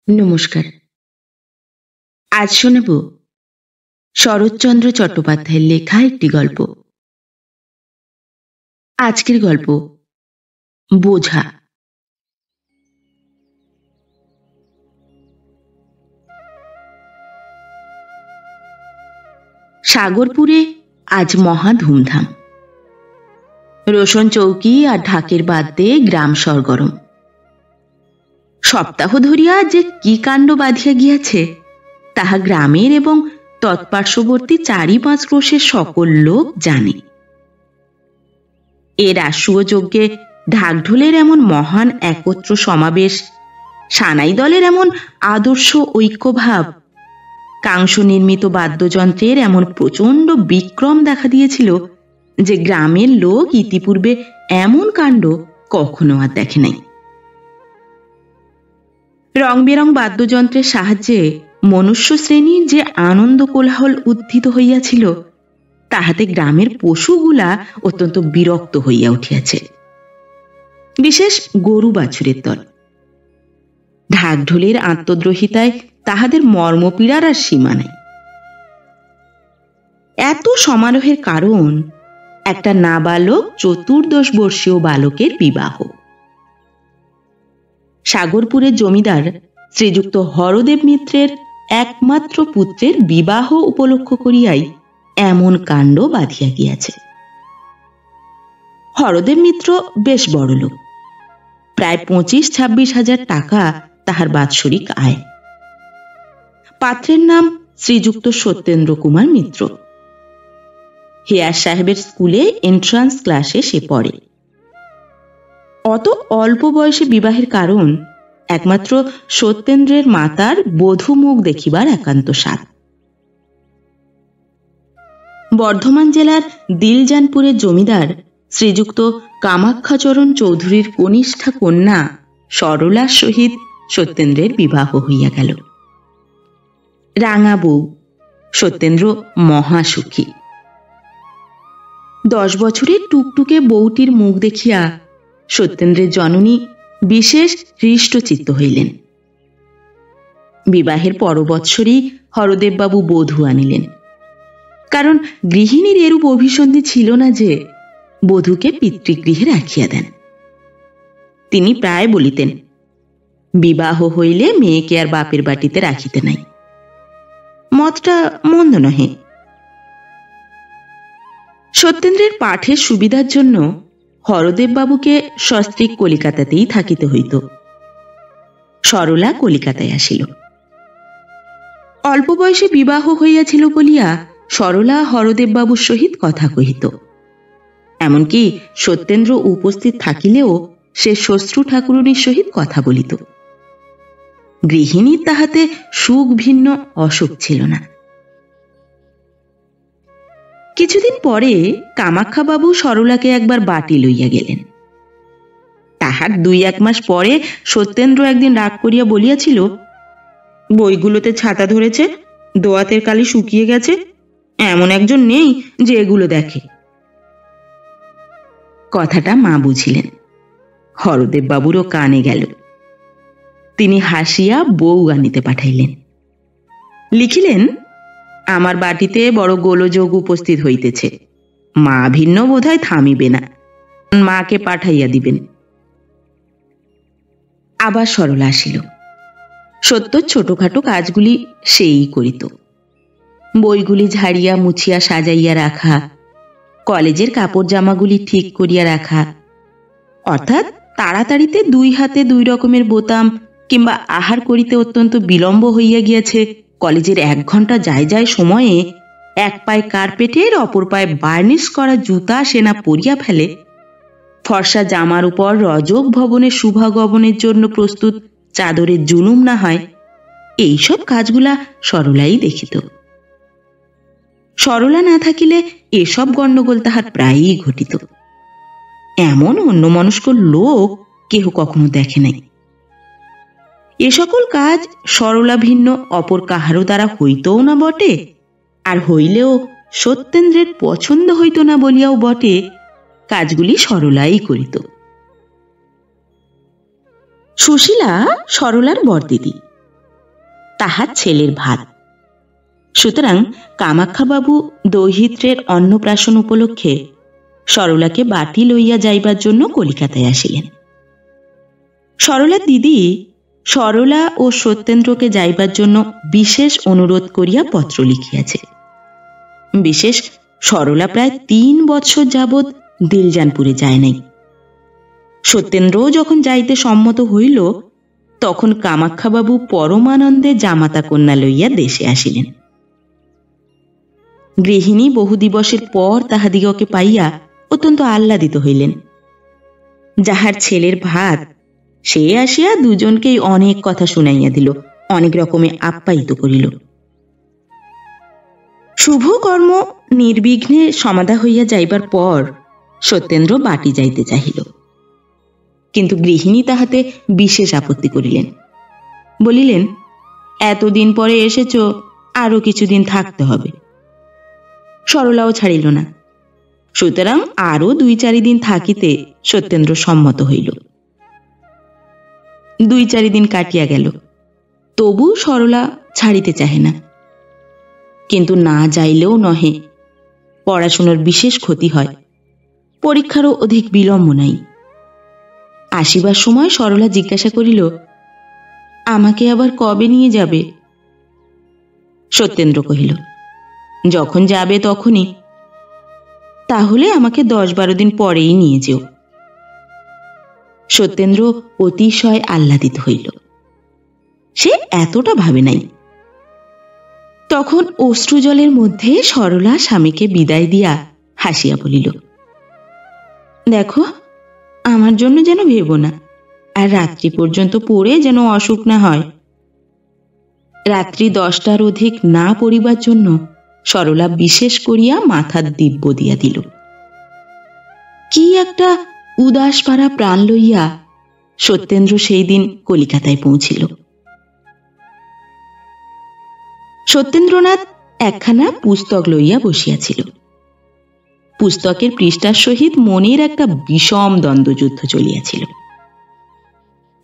নমস্কার। আজ শোনাব শরৎচন্দ্র চট্টোপাধ্যায়ের লেখা একটি গল্প। আজকের গল্প বোঝা। সাগরপুরে আজ মহা ধুমধাম। রোশন চৌকি আর ঢাকের বাদ্যে গ্রাম সরগরম। সপ্তাহ ধরিয়া যে কি কাণ্ড বাঁধিয়া গিয়াছে তাহা গ্রামের এবং তৎপার্শ্ববর্তী ৪-৫ ক্রোশের সকল লোক জানে। এর আশুয় যজ্ঞে ঢাকঢোলের এমন মহান একত্র সমাবেশ, সানাই দলের এমন আদর্শ ঐক্যভাব, কাংস নির্মিত বাদ্যযন্ত্রের এমন প্রচণ্ড বিক্রম দেখা দিয়েছিল যে গ্রামের লোক ইতিপূর্বে এমন কাণ্ড কখনো আর দেখে নাই। রং বেরং বাদ্যযন্ত্রের সাহায্যে মনুষ্য শ্রেণীর যে আনন্দ কোলাহল উত্থিত হইয়াছিল তাহাতে গ্রামের পশুগুলা অত্যন্ত বিরক্ত হইয়া উঠিয়াছে, বিশেষ গরু বাছুরের দল। ঢাকঢোলের আত্মদ্রোহিতায় তাহাদের মর্মপীড়ার আর সীমা নাই। এত সমারোহের কারণ একটা নাবালক 14 বর্ষীয় বালকের বিবাহ। সাগরপুরের জমিদার শ্রীযুক্ত হরদেব মিত্রের একমাত্র পুত্রের বিবাহ উপলক্ষ করিয়াই এমন কাণ্ড বাঁধিয়া গিয়াছে। হরদেব মিত্র বেশ বড়লোক, প্রায় 25-26 হাজার টাকা তাহার বাৎসরিক আয়। পাত্রের নাম শ্রীযুক্ত সত্যেন্দ্র কুমার মিত্র। হেয়ার সাহেবের স্কুলে এন্ট্রান্স ক্লাসে সে পড়ে। অত অল্প বয়সে বিবাহের কারণ একমাত্র সত্যেন্দ্রের মাতার বধূ মুখ দেখিবার একান্ত স্বাদ। বর্ধমান জেলার দিলজানপুরের জমিদার শ্রীযুক্ত কামাখ্যাচরণ চৌধুরীর কনিষ্ঠা কন্যা সরলার সহিত সত্যেন্দ্রের বিবাহ হইয়া গেল। রাঙা বউ, সত্যেন্দ্র মহাসুখী। 10 বছরের টুকটুকে বউটির মুখ দেখিয়া সত্যেন্দ্রের জননী বিশেষ হৃষ্টচিত্ত হইলেন। বিবাহের পর বৎসরই হরদেববাবু বধূ আনিলেন, কারণ গৃহিণীর এরূপ অভিসন্ধি ছিল না যে বধূকে পিতৃগৃহে রাখিয়া দেন। তিনি প্রায় বলিতেন, বিবাহ হইলে মেয়েকে আর বাপের বাটিতে রাখিতে নাই। মতটা মন্দ নহে। সত্যেন্দ্রের পাঠের সুবিধার জন্য হরদেববাবুকে সস্ত্রীক কলিকাতাতেই থাকিতে হইত। সরলা কলিকাতায় আসিল। অল্প বয়সে বিবাহ হইয়াছিল বলিয়া সরলা হরদেববাবুর সহিত কথা কহিত। এমনকি সত্যেন্দ্র উপস্থিত থাকিলেও সে শ্বশ্রু ঠাকুরুনীর সহিত কথা বলিত। গৃহিণীর তাহাতে সুখ ভিন্ন অসুখ ছিল না। কিছুদিন পরে কামাখ্যাবাবু সরলাকে একবার বাটি লইয়া গেলেন। তাহার 2-1 মাস পরে সত্যেন্দ্র একদিন রাগ করিয়া বলিয়াছিল, বইগুলোতে ছাতা ধরেছে, দোয়াতের কালি শুকিয়ে গেছে, এমন একজন নেই যে এগুলো দেখে। কথাটা মা বুঝিলেন। হরদেববাবুরও কানে গেল। তিনি হাসিয়া বউ আনিতে পাঠাইলেন। লিখিলেন, আমার বাটিতে বড় গোলযোগ উপস্থিত হইতেছে, মা ভিন্ন বোধহয় থামিবে না, মাকে পাঠাইয়া দিবেন। আবার সরলা আসিল। সত্য ছোটখাটো কাজগুলি সেই করিত। বইগুলি ঝাড়িয়া মুছিয়া সাজাইয়া রাখা, কলেজের কাপড় জামাগুলি ঠিক করিয়া রাখা, অর্থাৎ তাড়াতাড়িতে 2 হাতে 2 রকমের বোতাম, কিংবা আহার করিতে অত্যন্ত বিলম্ব হইয়া গিয়াছে, কলেজের 1 ঘন্টা যায় সময়ে এক পায়ে কার্পেটের অপর পায়ে বার্নিশ করা জুতা সেনা পরিয়া ফেলে, ফর্সা জামার উপর রজক ভবনের শুভাগমনের জন্য প্রস্তুত চাদরের জুলুম না হয়, এইসব কাজগুলা সরলাই দেখিত। সরলা না থাকিলে এসব গণ্ডগোল তাহার প্রায়ই ঘটিত। এমন অন্যমনস্ক লোক কেহ কখনো দেখে নাই। এ সকল কাজ সরলা ভিন্ন অপর কাহারও দ্বারা হইতও না বটে, আর হইলেও সত্যেন্দ্রের পছন্দ হইত না বলিয়াও বটে, কাজগুলি সরলাই করিত। সুশীলা সরলার বড়দিদি। তাহার ছেলের ভাত। সুতরাং কামাখ্যাবাবু দৈহিত্রের অন্নপ্রাশন উপলক্ষে সরলাকে বাটি লইয়া যাইবার জন্য কলিকাতায় আসিলেন। সরলার দিদি সরলা ও সত্যেন্দ্রকে যাইবার জন্য বিশেষ অনুরোধ করিয়া পত্র লিখিয়াছে। বিশেষ সরলা প্রায় 3 বৎসর যাবৎ দিলজানপুরে যায় নাই। সত্যেন্দ্রও যখন যাইতে সম্মত হইল, তখন কামাখ্যাবাবু পরমানন্দে জামাতা কন্যা লইয়া দেশে আসিলেন। গৃহিণী বহু দিবসের পর তাহাদিগকে পাইয়া অত্যন্ত আহ্লাদিত হইলেন। যাহার ছেলের ভাত, সে আসিয়া দুজনকেই অনেক কথা শুনাইয়া দিল, অনেক রকমে আপ্যায়িত করিল। শুভ কর্ম নির্বিঘ্নে সমাধা হইয়া যাইবার পর সত্যেন্দ্র বাটি যাইতে চাহিল, কিন্তু গৃহিণী তাহাতে বিশেষ আপত্তি করিলেন। বলিলেন, এতদিন পরে এসেছ, আরো কিছুদিন থাকতে হবে। সরলাও ছাড়িল না। সুতরাং আরো 2-4 দিন থাকিতে সত্যেন্দ্র সম্মত হইল। 2-4 দিন কাটিয়া গেল, তবু সরলা ছাড়িতে চাহে না। কিন্তু না যাইলেও নহে, পড়াশোনার বিশেষ ক্ষতি হয়, পরীক্ষারও অধিক বিলম্ব নাই। আসিবার সময় সরলা জিজ্ঞাসা করিল, আমাকে আবার কবে নিয়ে যাবে? সত্যেন্দ্র কহিল, যখন যাবে তখনই। তাহলে আমাকে 10-12 দিন পরেই নিয়ে যেও। সত্যেন্দ্র অতিশয় আহ্লাদিত হইল। সে এতটা ভাবে নাই। তখন অশ্রুজলের মধ্যে সরলা স্বামীকে বিদায় দিয়া হাসিয়া বলিল, দেখো, আমার জন্য যেন ভেবো না, আর রাত্রি পর্যন্ত পড়ে যেন অসুখ না হয়। রাত্রি 10টার অধিক না পড়িবার জন্য সরলা বিশেষ করিয়া মাথার দিব্য দিয়া দিল। কি একটা উদাস পারা প্রাণ লইয়া সত্যেন্দ্র সেই দিন কলিকাতায় পৌঁছিল। সত্যেন্দ্রনাথ একখানা পুস্তক লইয়া বসিয়াছিল। পুস্তকের পৃষ্ঠার সহিত মনের একটা বিষম দ্বন্দ্বযুদ্ধ চলিয়াছিল।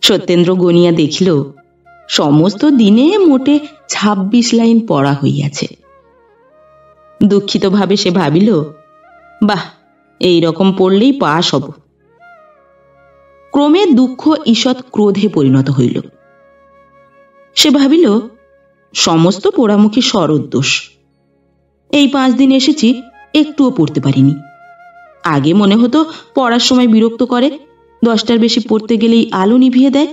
সত্যেন্দ্র গনিয়া দেখিল, সমস্ত দিনে মোটে 26 লাইন পড়া হইয়াছে। দুঃখিত ভাবে সে ভাবিল, বাহ, এই রকম পড়লেই পাস হব। ক্রমে দুঃখ ঈষৎ ক্রোধে পরিণত হইল। সে ভাবিল, সমস্ত পোড়ামুখী শরৎ দোষ। এই 5 দিন এসেছি, একটুও পড়তে পারিনি। আগে মনে হতো পড়ার সময় বিরক্ত করে, 10টার বেশি পড়তে গেলেই আলো নিভিয়ে দেয়,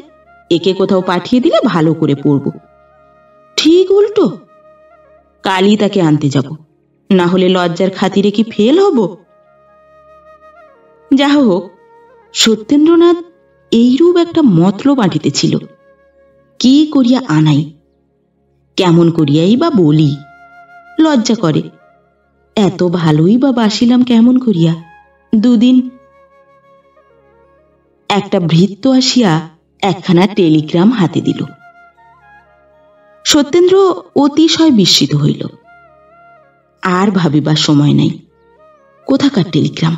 একে কোথাও পাঠিয়ে দিলে ভালো করে পড়ব। ঠিক উল্টো, কালই তাকে আনতে যাব, না হলে লজ্জার খাতিরে কি ফেল হব? যা হোক, সত্যেন্দ্রনাথ এইরূপ একটা মতলব আঁটিতেছিল। কি করিয়া আনাই, কেমন করিয়াই বা বলি, লজ্জা করে। এত ভালোই বা বাসিলাম কেমন করিয়া? 2 দিন। একটা ভৃত্য আসিয়া একখানা টেলিগ্রাম হাতে দিল। সত্যেন্দ্র অতিশয় বিস্মিত হইল। আর ভাবিবার সময় নাই। কোথাকার টেলিগ্রাম?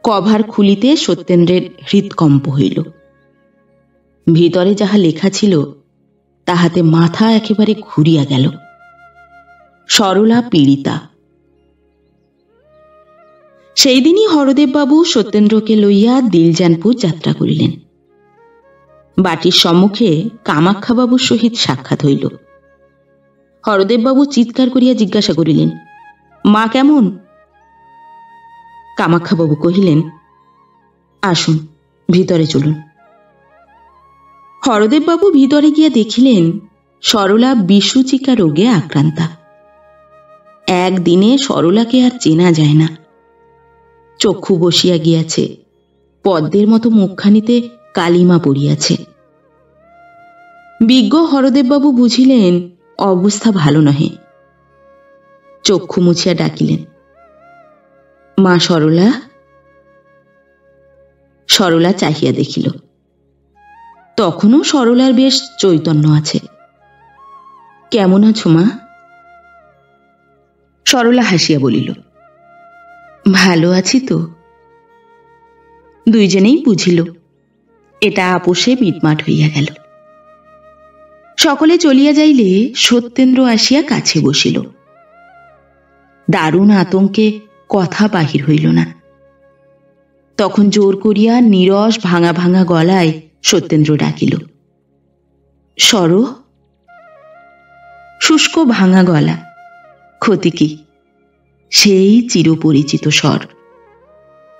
কভার খুলিতে সত্যেন্দ্রের হৃৎকম্প হইল। ভিতরে যাহা লেখা ছিল তাহাতে মাথা একেবারে ঘুরিয়া গেল। সরলা পীড়িতা। সেই দিনই হরদেববাবু সত্যেন্দ্রকে লইয়া দিলজানপুর যাত্রা করিলেন। বাটির সম্মুখে কামাখ্যাবাবুর সহিত সাক্ষাৎ হইল। হরদেববাবু চিৎকার করিয়া জিজ্ঞাসা করিলেন, মা কেমন? কামাখ্যাবাবু কহিলেন, আসুন, ভিতরে চলুন। হরদেববাবু ভিতরে গিয়া দেখিলেন সরলা বিসূচিকা রোগে আক্রান্তা। একদিনে সরলাকে আর চেনা যায় না। চক্ষু বসিয়া গিয়াছে, পদ্মের মতো মুখখানিতে কালিমা পড়িয়াছে। বিজ্ঞ হরদেববাবু বুঝিলেন অবস্থা ভালো নহে। চক্ষু মুছিয়া ডাকিলেন, মা সরলা। সরলা চাহিয়া দেখিল, তখনও সরলার বেশ চৈতন্য আছে। কেমন আছো মা? সরলা হাসিয়া বলিল, ভালো আছি তো। দুইজনেই বুঝিল এটা আপোষে মিটমাট হইয়া গেল। সকলে চলিয়া যাইলে সত্যেন্দ্র আসিয়া কাছে বসিল। দারুণ আতঙ্কে কথা বাহির হইল না। তখন জোর করিয়া নীরস ভাঙা ভাঙা গলায় সত্যেন্দ্র ডাকিল, সর। শুষ্ক ভাঙা গলা, ক্ষতি কি? সেই চিরপরিচিত স্বর,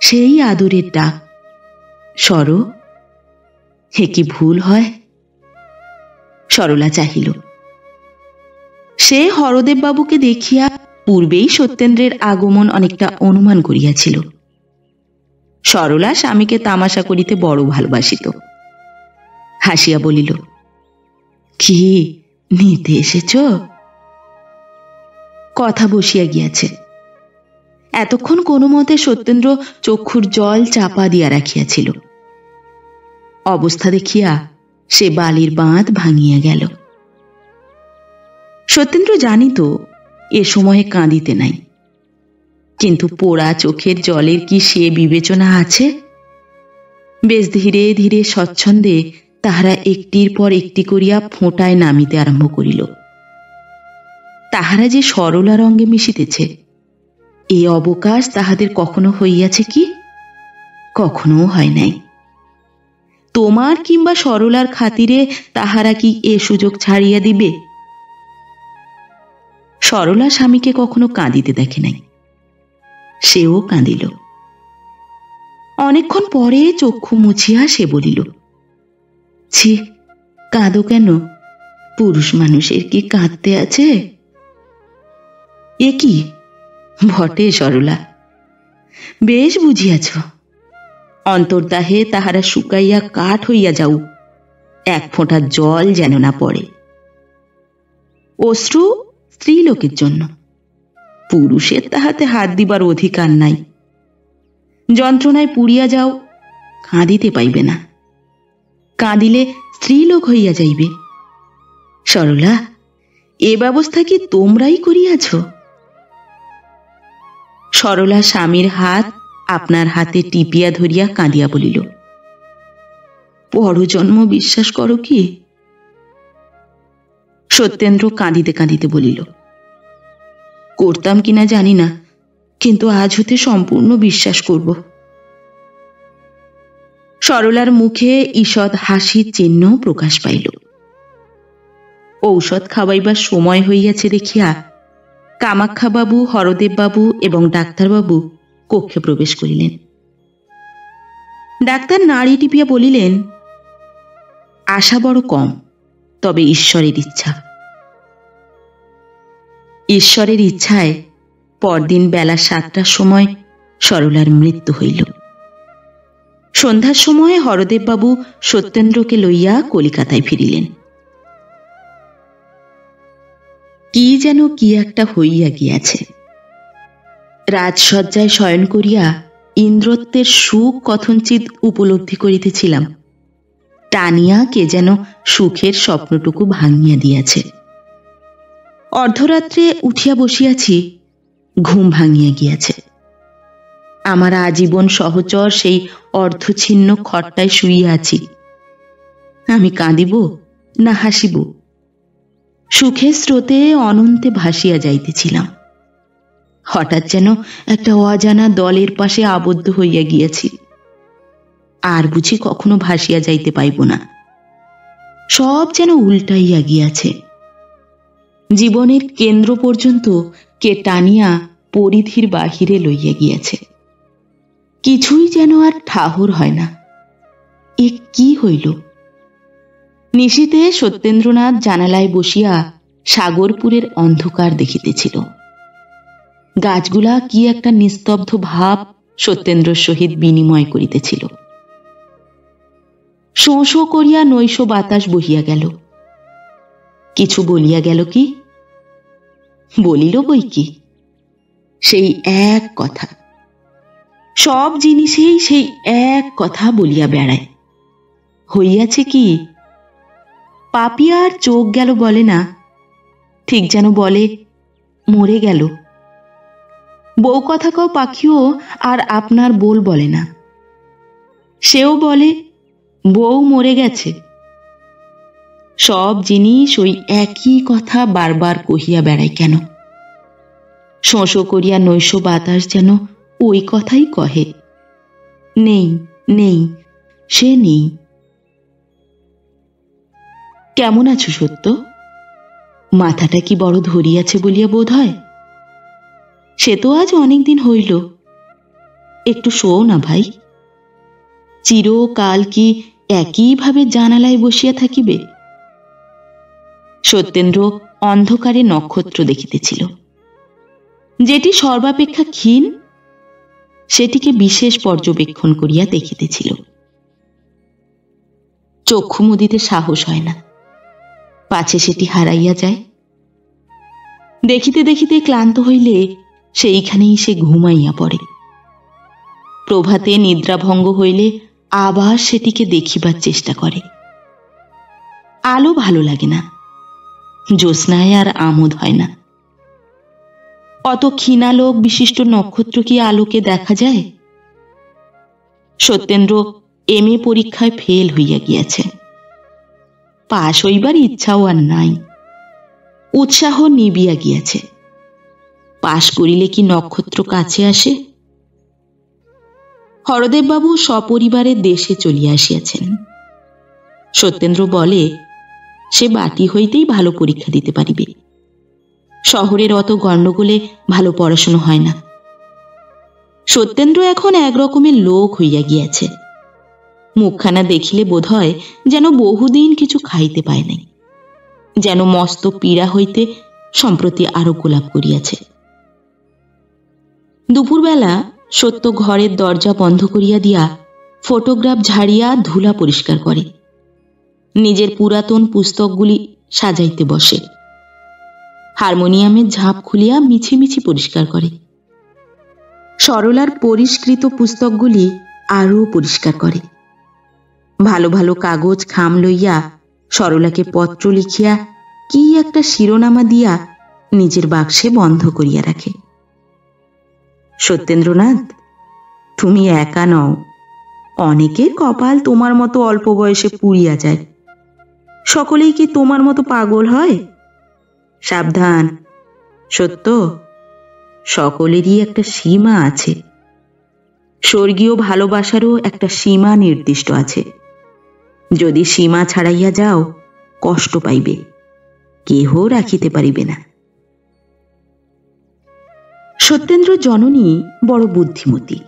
সেই আদরের ডাক, সর। হে কি ভুল হয়? সরলা চাহিল। সে হরদেববাবুকে দেখিয়া পূর্বেই সত্যেন্দ্রের আগমন অনেকটা অনুমান করিয়াছিল। সরলা স্বামীকে তামাশা করিতে বড় ভালোবাসিত। হাসিয়া বলিল, কি নিতে এসেছ? কথা বসিয়া গিয়াছে। এতক্ষণ কোনো মতে সত্যেন্দ্র চক্ষুর জল চাপা দিয়া রাখিয়াছিল। অবস্থা দেখিয়া সে বালির বাঁধ ভাঙিয়া গেল। সত্যেন্দ্র জানিত এ সময়ে কাঁদিতে নাই, কিন্তু পোড়া চোখের জলের কি সে বিবেচনা আছে? বেশ ধীরে ধীরে স্বচ্ছন্দে তাহারা একটির পর একটি করিয়া ফোঁটায় নামিতে আরম্ভ করিল। তাহারা যে সরলা রঙ্গে মিশিতেছে, এই অবকাশ তাহাদের কখনো হইয়াছে কি? কখনো হয় নাই। তোমার কিংবা সরলার খাতিরে তাহারা কি এ সুযোগ ছাড়িয়া দিবে? সরলা স্বামীকে কখনো কাঁদিতে দেখে নাই, সেও কাঁদিল। অনেকক্ষণ পরে চক্ষু মুছিয়া সে বলিল, ছি, কাঁদো কেন? পুরুষ মানুষের কি কাঁদতে আছে? এ কি বটে সরলা, বেশ বুঝিয়াছ। অন্তর্দাহে তাহারা শুকাইয়া কাঠ হইয়া যাও, এক ফোঁটা জল যেন না পড়ে। অশ্রু স্ত্রীলোকের জন্য, পুরুষের তাহাতে হাত দিবার অধিকার নাই। যন্ত্রণায় পুড়িয়া যাও, কাঁদিতে পাইবে না, কাঁদিলে স্ত্রীলোক হইয়া যাইবে। সরলা, এ ব্যবস্থা কি তোমরাই করিয়াছ? সরলা স্বামীর হাত আপনার হাতে টিপিয়া ধরিয়া কাঁদিয়া বলিল, পরজন্ম বিশ্বাস করো কি? সত্যেন্দ্র কাঁদিতে কাঁদিতে বলিল, করতাম কিনা জানি না, কিন্তু আজ হতে সম্পূর্ণ বিশ্বাস করব। সরলার মুখে ঈষৎ হাসির চিহ্ন প্রকাশ পাইল। ঔষধ খাওয়াইবার সময় হইয়াছে দেখিয়া কামাক্ষাবাবু, হরদেববাবু এবং ডাক্তারবাবু কক্ষে প্রবেশ করিলেন। ডাক্তার নাড়ি টিপিয়া বলিলেন, আশা বড় কম, তবে ঈশ্বরের ইচ্ছা। ঈশ্বরের ইচ্ছায় পরদিন বেলা 7টার সময় সরলার মৃত্যু হইল। সন্ধ্যার সময় হরদেববাবু সত্যেন্দ্রকে লইয়া কলিকাতায় ফিরিলেন। কি যেন কি একটা হইয়া গিয়াছে। রাজসজ্জায় শয়ন করিয়া ইন্দ্রত্বের সুখ কথঞ্চিত উপলব্ধি করিতেছিলাম, টানিয়া কে যেন সুখের স্বপ্নটুকু ভাঙিয়া দিয়াছে। অর্ধরাত্রে উঠিয়া বসিয়াছি, ঘুম ভাঙিয়া গিয়াছে। আমার আজীবন সহচর সেই অর্ধছিন্ন খট্টায় শুইয়া আছি। আমি কাঁদিব না হাসিব? সুখের স্রোতে অনন্তে ভাসিয়া যাইতেছিলাম। হঠাৎ যেন একটা অজানা দলের পাশে আবদ্ধ হইয়া গিয়াছি। আর বুঝি কখনো ভাসিয়া যাইতে পাইব না। সব যেন উল্টাইয়া গিয়াছে। জীবনের কেন্দ্র পর্যন্ত কে টানিয়া পরিধির বাহিরে লইয়া গিয়াছে। কিছুই যেন আর ঠাহর হয় না। এ কি হইল? নিশীতে সত্যেন্দ্রনাথ জানালায় বসিয়া সাগরপুরের অন্ধকার দেখিতেছিল। গাছগুলা কি একটা নিস্তব্ধ ভাব সত্যেন্দ্রর সহিত বিনিময় করিতেছিল। শোঁ শোঁ করিয়া নৈশ বাতাস বহিয়া গেল। কিছু বলিয়া গেল কি? বলিল বই কি, সেই এক কথা। সব জিনিসেই সেই এক কথা বলিয়া বেড়ায়। হইয়াছে কি? পাপিয়ার চোখ গেল বলে না, ঠিক যেন বলে মরে গেল। বউ কথা কও পাখিও আর আপনার বোল বলে না, সেও বলে বউ মরে গেছে। সব জিনিস ওই একই কথা বারবার কহিয়া বেড়ায় কেন? শোঁ করিয়া নৈশ বাতাস যেন ওই কথাই কহে, নেই নেই, সে নেই। কেমন আছো সত্য? মাথাটা কি বড় ধরিয়াছে বলিয়া বোধ হয়? সে তো আজ অনেকদিন হইল। একটু শোও না ভাই। চিরকাল কি একইভাবে জানালায় বসিয়া থাকিবে? সত্যেন্দ্র অন্ধকারে নক্ষত্র দেখিতেছিল। যেটি সর্বাপেক্ষা ক্ষীণ সেটিকে বিশেষ পর্যবেক্ষণ করিয়া দেখিতেছিল। চক্ষু মুদিতে সাহস হয় না, পাছে সেটি হারাইয়া যায়। দেখিতে দেখিতে ক্লান্ত হইলে সেইখানেই সে ঘুমাইয়া পড়ে। প্রভাতে নিদ্রাভঙ্গ হইলে আবার সেটিকে দেখিবার চেষ্টা করে। আলো ভালো লাগে না, জ্যোৎস্নায় আর আমোদ হয় না। অত ক্ষীণালোক বিশিষ্ট নক্ষত্র কি আলোকে দেখা যায়? সত্যেন্দ্র এমএ পরীক্ষায় ফেল হইয়া গিয়াছে। পাশ হইবার ইচ্ছাও আর নাই, উৎসাহ নিবিয়া গিয়াছে। পাশ করিলে কি নক্ষত্র কাছে আসে? হরদেববাবু সপরিবারে দেশে চলিয়া আসিয়াছেন। সত্যেন্দ্র বলে সে বাটি হইতেই ভালো পরীক্ষা দিতে পারিবে। শহরের অত গণ্ডগোলে ভালো পড়াশুনো হয় না। সত্যেন্দ্র এখন একরকমের লোক হইয়া গিয়াছে। মুখখানা দেখিলে বোধ হয় যেন বহুদিন কিছু খাইতে পায় নাই, যেন মস্ত পীড়া হইতে সম্প্রতি আরোগ্য লাভ করিয়াছে। দুপুরবেলা সত্য ঘরের দরজা বন্ধ করিয়া দিয়া ফটোগ্রাফ ঝাড়িয়া ধুলা পরিষ্কার করে। নিজের পুরাতন পুস্তকগুলি সাজাইতে বসে। হারমোনিয়ামের ঝাঁপ খুলিয়া মিছিমিছি পরিষ্কার করে। সরলার পরিষ্কৃত পুস্তকগুলি আরও পরিষ্কার করে। ভালো ভালো কাগজ খাম লইয়া সরলাকে পত্র লিখিয়া কি একটা শিরোনামা দিয়া নিজের বাক্সে বন্ধ করিয়া রাখে। সত্যেন্দ্রনাথ, তুমি একা নও, অনেকের কপাল তোমার মতো অল্প বয়সে পুড়িয়া যায়। সকলেই কি তোমার মতো পাগল হয়? সাবধান সত্য, সকলেরই একটা সীমা আছে। স্বর্গীয় ভালোবাসারও একটা সীমা নির্দিষ্ট আছে। যদি সীমা ছাড়াইয়া যাও, কষ্ট পাইবে, কেহ রাখিতে পারিবে না। সত্যেন্দ্র জননী বড় বুদ্ধিমতী।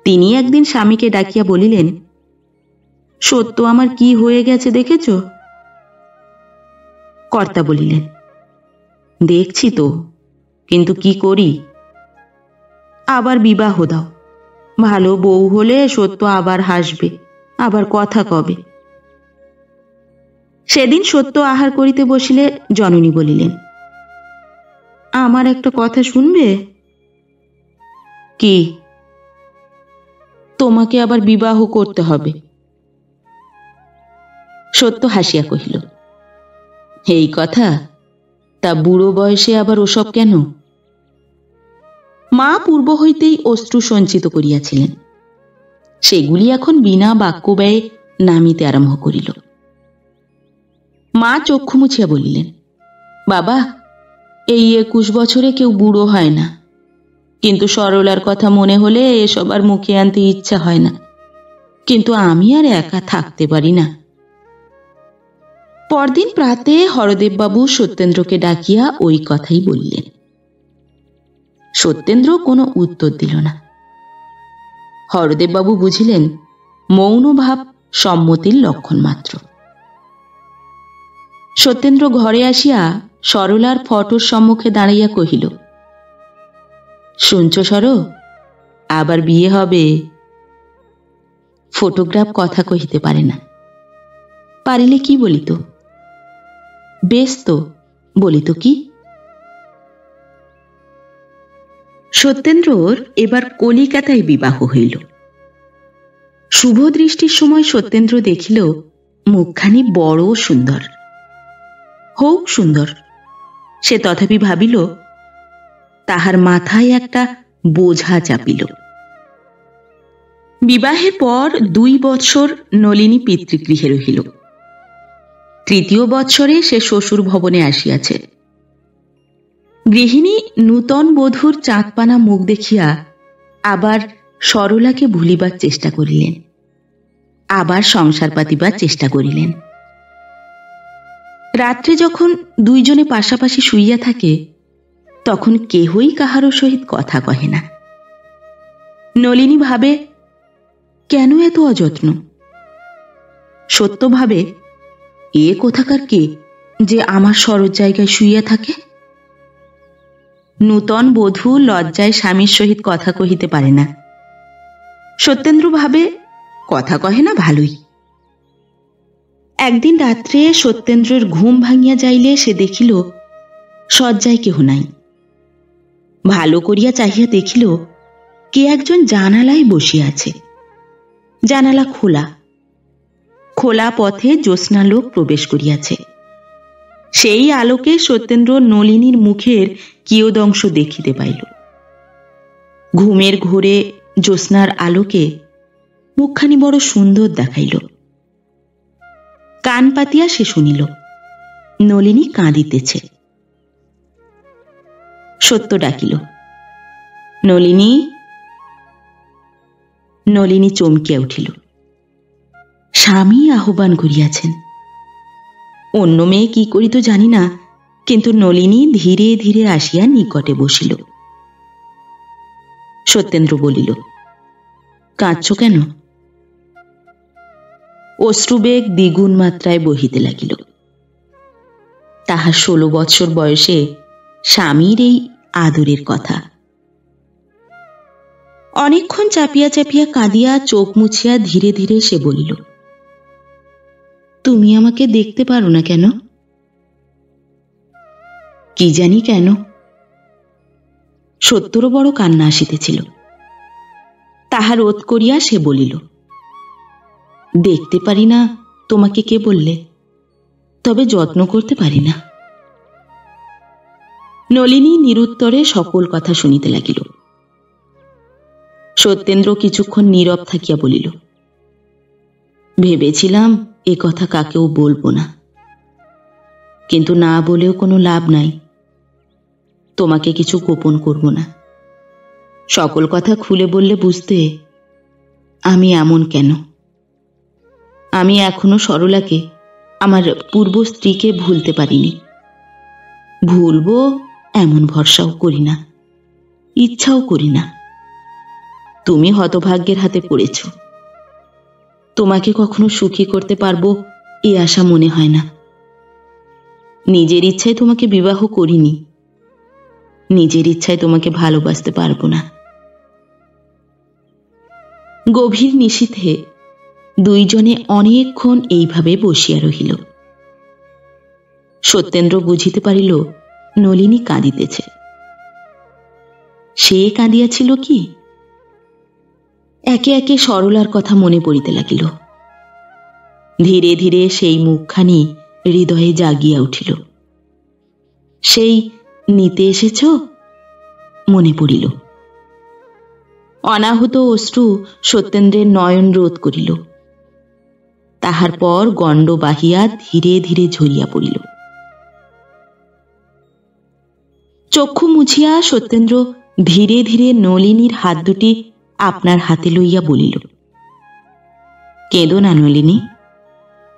তিনি একদিন স্বামীকে ডাকিয়া বলিলেন, সত্য আমার কি হয়ে গেছে দেখেছ? কর্তা বলিলেন, দেখছি তো, কিন্তু কি করি? আবার বিবাহ দাও, ভালো বউ হলে সত্য আবার হাসবে, আবার কথা কবে। সেদিন সত্য আহার করিতে বসিলে জননী বলিলেন, আমার একটা কথা শুনবে? কি? তোমাকে আবার বিবাহ করতে হবে। সত্য হাসিয়া কহিল, এই কথা? তা বুড়ো বয়সে আবার ওসব কেন? মা পূর্ব হইতেই অশ্রু সঞ্চিত করিয়াছিলেন, সেগুলি এখন বিনা বাক্য ব্যয়ে নামিতে আরম্ভ করিল। মা চক্ষু মুছিয়া বলিলেন, বাবা, এই 21 বছরে কেউ বুড়ো হয় না, কিন্তু সরলার কথা মনে হলে এসব আর মুখে আনতে ইচ্ছা হয় না। কিন্তু আমি আর একা থাকতে পারি না। পরদিন প্রাতে হরদেববাবু সত্যেন্দ্রকে ডাকিয়া ওই কথাই বললেন। সত্যেন্দ্র কোনো উত্তর দিল না। হরদেববাবু বুঝিলেন মৌন ভাব সম্মতির লক্ষণ মাত্র। সত্যেন্দ্র ঘরে আসিয়া সরলার ফটোর সম্মুখে দাঁড়াইয়া কহিল, শুনছ সর, আবার বিয়ে হবে। ফটোগ্রাফ কথা কহিতে পারে না, পারিলে কি বলিত? বেশ তো, বলিত কি? সত্যেন্দ্রর এবার কলিকাতায় বিবাহ হইল। শুভ দৃষ্টির সময় সত্যেন্দ্র দেখিল মুখখানি বড় সুন্দর। হোক সুন্দর, সে তথাপি ভাবিল তাহার মাথায় একটা বোঝা চাপিল। বিবাহের পর 2 বৎসর নলিনী পিতৃগৃহে রহিল। তৃতীয় বৎসরে সে শ্বশুর ভবনে আসিয়াছে। গৃহিণী নূতন বধূর চাঁদপানা মুখ দেখিয়া আবার সরলাকে ভুলিবার চেষ্টা করিলেন, আবার সংসার পাতিবার চেষ্টা করিলেন। রাত্রে যখন দুইজনে পাশাপাশি শুইয়া থাকে তখন কেহই কাহারও সহিত কথা কহে না। নলিনী ভাবে, কেন এত অযত্ন? সত্য ভাবে, এ কোথাকার কে যে আমার সরজ জায়গায় শুইয়া থাকে? নূতন বধূ লজ্জায় স্বামীর সহিত কথা কহিতে পারে না। সত্যেন্দ্র ভাবে, কথা কহে না ভালোই। একদিন রাত্রে সত্যেন্দ্রের ঘুম ভাঙিয়া যাইলে সে দেখিল শয্যায় কেহ নাই। ভালো করিয়া চাহিয়া দেখিল কে একজন জানালায় বসিয়া আছে। জানালা খোলা, খোলা পথে জ্যোৎস্নালোক প্রবেশ করিয়াছে। সেই আলোকে সত্যেন্দ্র নলিনীর মুখের কিয়দংশ দেখিতে পাইল। ঘুমের ঘোরে জ্যোৎস্নার আলোকে মুখখানি বড় সুন্দর দেখাইল। কান পাতিয়া সে শুনিল নলিনী কাঁদিতেছে। সত্য ডাকিল, নলিনী। নলিনী চমকিয়া উঠিল। স্বামী আহ্বান করিয়াছেন। অন্য মেয়ে কি করিত জানি না, কিন্তু নলিনী ধীরে ধীরে আসিয়া নিকটে বসিল। সত্যেন্দ্র বলিল, কাঁদছ কেন? অশ্রুবেগ দ্বিগুণ মাত্রায় বহিতে লাগিল। তাহার 16 বৎসর বয়সে স্বামীর এই আদরের কথা। অনেকক্ষণ চাপিয়া চাপিয়া কাঁদিয়া চোখ মুছিয়া ধীরে ধীরে সে বলিল, তুমি আমাকে দেখতে পারো না কেন? কি জানি কেন। সত্যরও বড় কান্না আসিতেছিল। তাহা রোধ করিয়া সে বলিল, দেখতে পারি না তোমাকে কে বললে? তবে যত্ন করতে পারি না। নলিনী নিরুত্তরে সকল কথা শুনিতে লাগিল। সত্যেন্দ্র কিছুক্ষণ নীরব থাকিয়া বলিল, ভেবেছিলাম এ কথা কাকেও বলবো না, কিন্তু না বলেও কোনো লাভ নাই। তোমাকে কিছু গোপন করব না। সকল কথা খুলে বললে বুঝতে আমি এমন কেন। আমি এখনো সরলাকে, আমার পূর্ব স্ত্রীকে ভুলতে পারিনি। ভুলবো এমন ভরসাও করি না, ইচ্ছাও করি না। তুমি হতভাগ্যের হাতে পড়েছ। তোমাকে কখনো সুখী করতে পারবো এ আশা মনে হয় না। নিজের ইচ্ছায় তোমাকে বিবাহ করিনি, নিজের ইচ্ছায় তোমাকে ভালোবাসতে পারবো না। গভীর নিশীথে দুইজনে অনেকক্ষণ এইভাবে বসিয়া রহিল। সত্যেন্দ্র বুঝিতে পারিল নলিনী কাঁদিতেছে। সে কাঁদিয়াছিল কি? একে একে সরলার কথা মনে পড়িতে লাগিল। ধীরে ধীরে সেই মুখখানি হৃদয়ে জাগিয়া উঠিল। সেই নিতে এসেছ মনে পড়িল। অনাহুত অশ্রু সত্যেন্দ্রের নয়ন রোধ করিল। তাহার পর গণ্ড বাহিয়া ধীরে ধীরে ঝরিয়া পড়িল। চক্ষু মুছিয়া সত্যেন্দ্র ধীরে ধীরে নলিনীর হাত দুটি আপনার হাতে লইয়া বলিল, কেঁদো না নলিনী,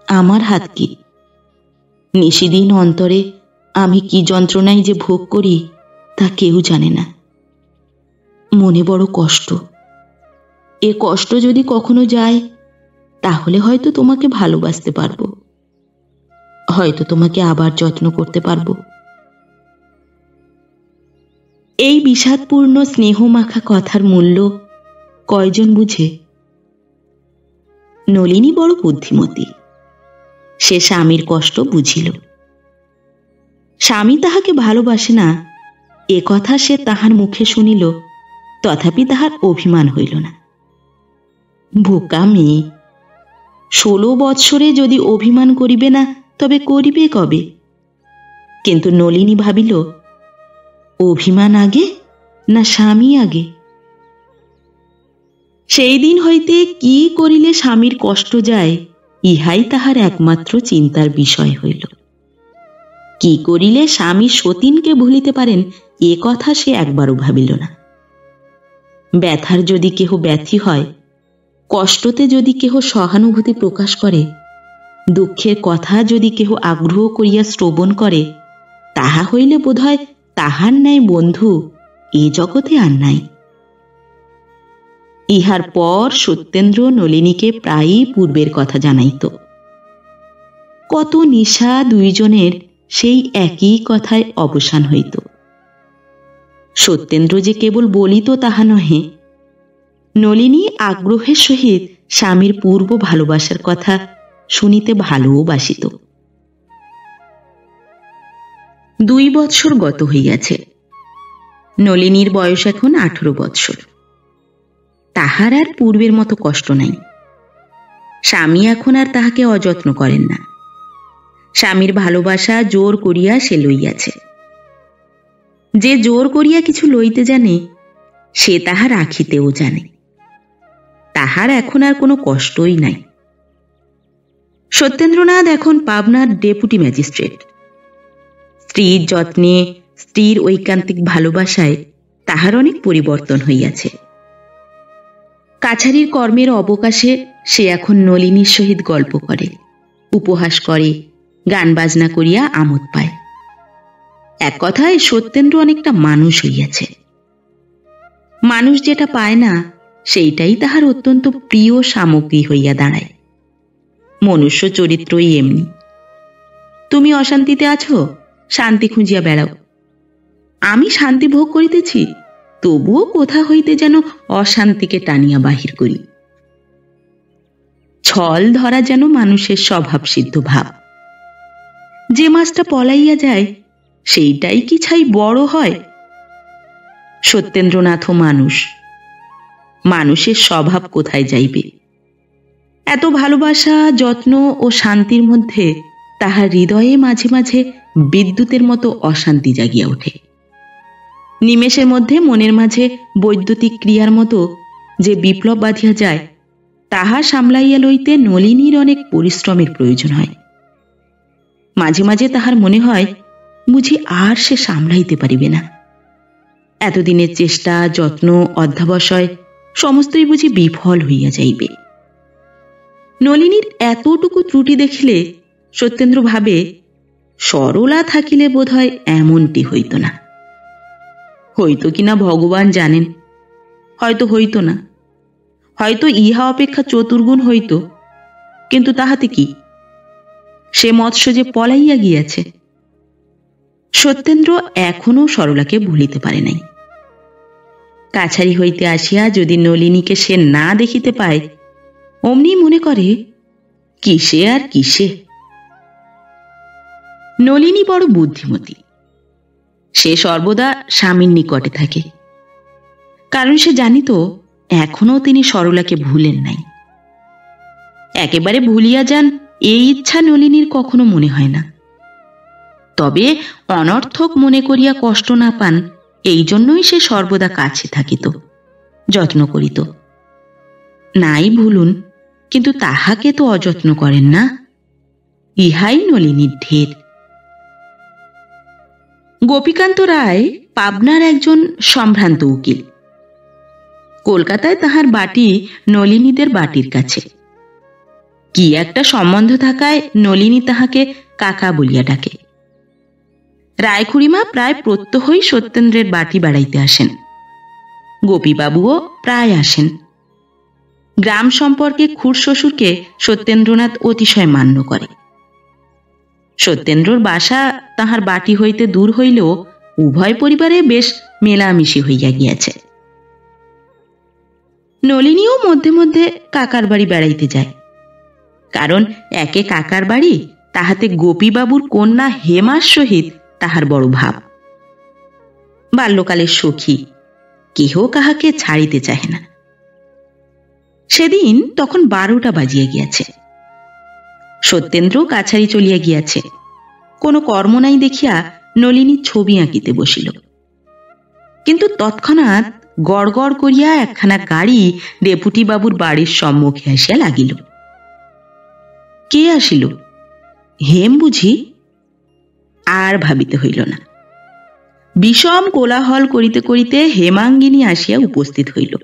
আমার হাত কি? নিশিদিন অন্তরে আমি কি যন্ত্রণায় যে ভোগ করি তা কেউ জানে না। মনে বড় কষ্ট। এ কষ্ট যদি কখনো যায় তাহলে হয়তো তোমাকে ভালোবাসতে পারবো, হয়তো তোমাকে আবার যত্ন করতে পারবো। এই বিষাদপূর্ণ স্নেহমাখা কথার মূল্য কয়জন বুঝে? নলিনী বড় বুদ্ধিমতী। সে স্বামীর কষ্ট বুঝিল। স্বামী তাহাকে ভালোবাসে না এ কথা সে তাহার মুখে শুনিল, তথাপি তাহার অভিমান হইল না। বোকা মেয়ে, 16 বৎসরে যদি অভিমান করিবে না তবে করিবে কবে? কিন্তু নলিনী ভাবিল, অভিমান আগে না স্বামী আগে? সেই দিন হইতে কি করিলে স্বামীর কষ্ট যায় ইহাই তাহার একমাত্র চিন্তার বিষয় হইল। কি করিলে স্বামী সতীনকে ভুলিতে পারেন এ কথা সে একবারও ভাবিল না। ব্যথার যদি কেহ ব্যথী হয়, কষ্টতে যদি কেহ সহানুভূতি প্রকাশ করে, দুঃখের কথা যদি কেহ আগ্রহ করিয়া শ্রবণ করে, তাহা হইলে বোধহয় তাহার ন্যায় বন্ধু এ জগতে আর নাই। ইহার পর সত্যেন্দ্র নলিনীকে প্রায়ই পূর্বের কথা জানাইত। কত নিশা দুইজনের সেই একই কথায় অবসান হইত। সত্যেন্দ্র যে কেবল বলিত তাহা নহে, নলিনী আগ্রহের সহিত স্বামীর পূর্ব ভালোবাসার কথা শুনিতে ভালোবাসিত। 2 বৎসর গত হইয়াছে। নলিনীর বয়স এখন 18 বৎসর। তাহার আর পূর্বের মতো কষ্ট নাই। স্বামী এখন আর তাহাকে অযত্ন করেন না। স্বামীর ভালোবাসা জোর করিয়া সে লইয়াছে। যে জোর করিয়া কিছু লইতে জানে, সে তাহা রাখিতেও জানে। তাহার এখন আর কোনো কষ্টই নাই। সত্যেন্দ্রনাথ এখন পাবনার ডেপুটি ম্যাজিস্ট্রেট। স্ত্রীর যত্নে, স্ত্রীর ঐকান্তিক ভালোবাসায় তাহার অনেক পরিবর্তন হইয়াছে। কাছারির কর্মের অবকাশে সে এখন নলিনীর সহিত গল্প করে, উপহাস করে, গান বাজনা করিয়া আমোদ পায়। এক কথায় সত্যেন্দ্র অনেকটা মানুষ হইয়াছে। মানুষ যেটা পায় না, সেইটাই তাহার অত্যন্ত প্রিয় সামগ্রী হইয়া দাঁড়ায়। মনুষ্য চরিত্রই এমনি। তুমি অশান্তিতে আছো, শান্তি খুঁজিয়া বেড়াও। আমি শান্তি ভোগ করিতেছি, তবুও কোথা হইতে যেন অশান্তিকে টানিয়া বাহির করি। ছল ধরা যেন মানুষের স্বভাব সিদ্ধ ভাব। যে মাছটা পলাইয়া যায়, সেইটাই কি ছাই বড় হয়? সত্যেন্দ্রনাথও মানুষ। মানুষের স্বভাব কোথায় যাইবে? এত ভালোবাসা, যত্ন ও শান্তির মধ্যে তাহার হৃদয়ে মাঝে মাঝে বিদ্যুতের মতো অশান্তি জাগিয়া ওঠে। নিমেষের মধ্যে মনের মাঝে বৈদ্যুতিক ক্রিয়ার মতো যে বিপ্লব বাঁধিয়া যায়, তাহা সামলাইয়া লইতে নলিনীর অনেক পরিশ্রমের প্রয়োজন হয়। মাঝে মাঝে তাহার মনে হয়, বুঝি আর সে সামলাইতে পারিবে না। এতদিনের চেষ্টা, যত্ন, অধ্যাবসায় সমস্তই বুঝি বিফল হইয়া যাইবে। নলিনীর এতটুকু ত্রুটি দেখিলে সত্যেন্দ্র ভাবে, সরলা থাকিলে বোধহয় এমনটি হইত না। হইত কিনা ভগবান জানেন, হয়তো হইত না, হয়তো ইহা অপেক্ষা চতুর্গুণ হইত। কিন্তু তাহাতে কি? সে মৎস্য যে পলাইয়া গিয়াছে। সত্যেন্দ্র এখনো সরলাকে ভুলিতে পারে নাই। কাছারি হইতে আসিয়া যদি নলিনীকে সে না দেখিতে পায়, অমনি মনে করে, কিসে আর কিসে। নলিনী বড় বুদ্ধিমতী। সে সর্বদা স্বামীর নিকটে থাকে, কারণ সে জানিত এখনো তিনি সরলাকে ভুলেন নাই। একেবারে ভুলিয়া যান এই ইচ্ছা নলিনীর কখনো মনে হয় না। তবে অনর্থক মনে করিয়া কষ্ট না পান, এই জন্যই সে সর্বদা কাছে থাকিত, যত্ন করিত। নাই ভুলুন, কিন্তু তাহাকে তো অযত্ন করেন না। ইহাই নলিনীর ঢের। গোপীকান্ত রায় পাবনার একজন সম্ভ্রান্ত উকিল। কলকাতায় তাহার বাটি নলিনীদের বাটির কাছে। কি একটা সম্বন্ধ থাকায় নলিনী তাহাকে কাকা বলিয়া ডাকে। রায়খুড়িমা প্রায় প্রত্যহই সত্যেন্দ্রের বাটি বেড়াইতে আসেন। গোপীবাবুও প্রায় আসেন। গ্রাম সম্পর্কে খুড়শ্বশুরকে সত্যেন্দ্রনাথ অতিশয় মান্য করে। সত্যেন্দ্রর বাসা তাহার বাটি হইতে দূর হইলেও উভয় পরিবারে বেশ মেলামিশি হইয়া গিয়াছে। নলিনীও মধ্যে মধ্যে কাকার বাড়ি বেড়াইতে যায়, কারণ একে কাকার বাড়ি, তাহাতে গোপীবাবুর কন্যা হেমার সহিত তাহার বড় ভাব। বাল্যকালের সখী, কেহ কাহাকে ছাড়িতে চাহে না। সেদিন তখন 12টা বাজিয়া গিয়াছে। সত্যেন্দ্র কাছারি চলিয়া গিয়াছে। কোনো কর্ম নাই দেখিয়া নলিনী ছবি আঁকিতে বসিল। কিন্তু তৎক্ষণাৎ গড় গড় করিয়া একখানা গাড়ি ডেপুটি বাবুর বাড়ির সম্মুখে আসিয়া লাগিল। কে আসিল? হেম বুঝি? আর ভাবিতে হইল না। বিষম কোলাহল করিতে করিতে হেমাঙ্গিনী আসিয়া উপস্থিত হইল।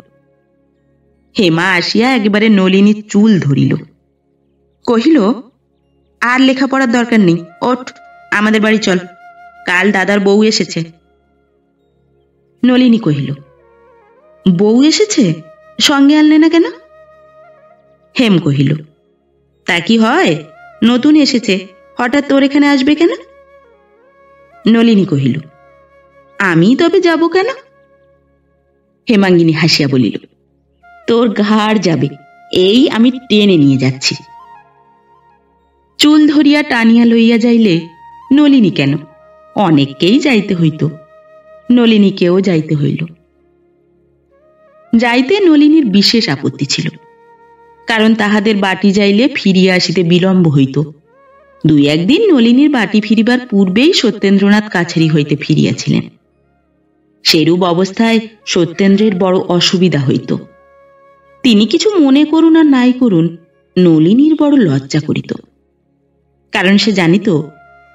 হেমা আসিয়া একেবারে নলিনীর চুল ধরিল, কহিল, আর লেখাপড়ার দরকার নেই, ওঠ, আমাদের বাড়ি চল, কাল দাদার বউ এসেছে। নলিনী কহিল, বউ এসেছে? সঙ্গে আনলে না কেন? হেম কহিল, তা কি হয়, নতুন এসেছে, হঠাৎ তোর এখানে আসবে কেন? নলিনী কহিল, আমি তবে যাব কেন? হেমাঙ্গিনী হাসিয়া বলিল, তোর ঘাড় যাবে, এই আমি টেনে নিয়ে যাচ্ছি। চুল ধরিয়া টানিয়া লইয়া যাইলে নলিনী কেন, অনেককেই যাইতে হইত, নলিনীকেও যাইতে হইল। যাইতে নলিনীর বিশেষ আপত্তি ছিল, কারণ তাহাদের বাটি যাইলে ফিরিয়া আসিতে বিলম্ব হইত। দুই একদিন নলিনীর বাটি ফিরিবার পূর্বেই সত্যেন্দ্রনাথ কাছারি হইতে ফিরিয়াছিলেন। সেরূপ অবস্থায় সত্যেন্দ্রের বড় অসুবিধা হইত। তিনি কিছু মনে করুন আর নাই করুন, নলিনীর বড় লজ্জা করিত, কারণ সে জানিত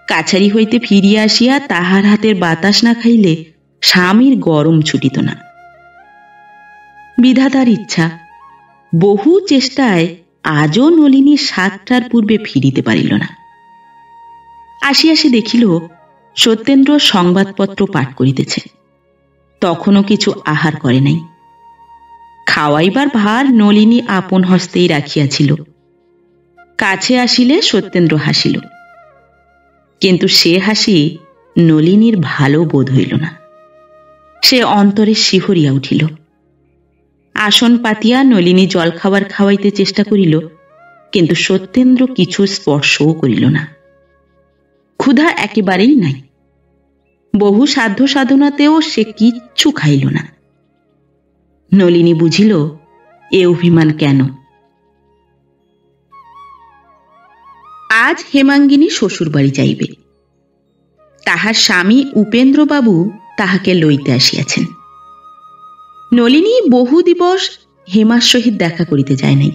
কাছারি হইতে ফিরিয়া আসিয়া তাহার হাতের বাতাস না খাইলে স্বামীর গরম ছুটিত না। বিধাতার ইচ্ছা, বহু চেষ্টায় আজও নলিনী 7টার পূর্বে ফিরিতে পারিল না। আসিয়া সে দেখিল সত্যেন্দ্র সংবাদপত্র পাঠ করিতেছে, তখনও কিছু আহার করে নাই। খাওয়াইবার ভার নলিনী আপন হস্তেই রাখিয়াছিল। কাছে আসিলে সত্যেন্দ্র হাসিল, কিন্তু সে হাসি নলিনীর ভালো বোধ হইল না। সে অন্তরে শিহরিয়া উঠিল। আসন পাতিয়া নলিনী জলখাবার খাওয়াইতে চেষ্টা করিল, কিন্তু সত্যেন্দ্র কিছু স্পর্শও করিল না। ক্ষুধা একেবারেই নাই। বহু সাধ্য সাধনাতেও সে কিচ্ছু খাইল না। নলিনী বুঝিল এ অভিমান কেন। আজ হেমাঙ্গিনী শ্বশুর বাড়ি যাইবে। তাহার স্বামী উপেন্দ্রবাবু তাহাকে লইতে আসিয়াছেন। নলিনী বহু দিবস হেমার সহিত দেখা করিতে যায় নাই,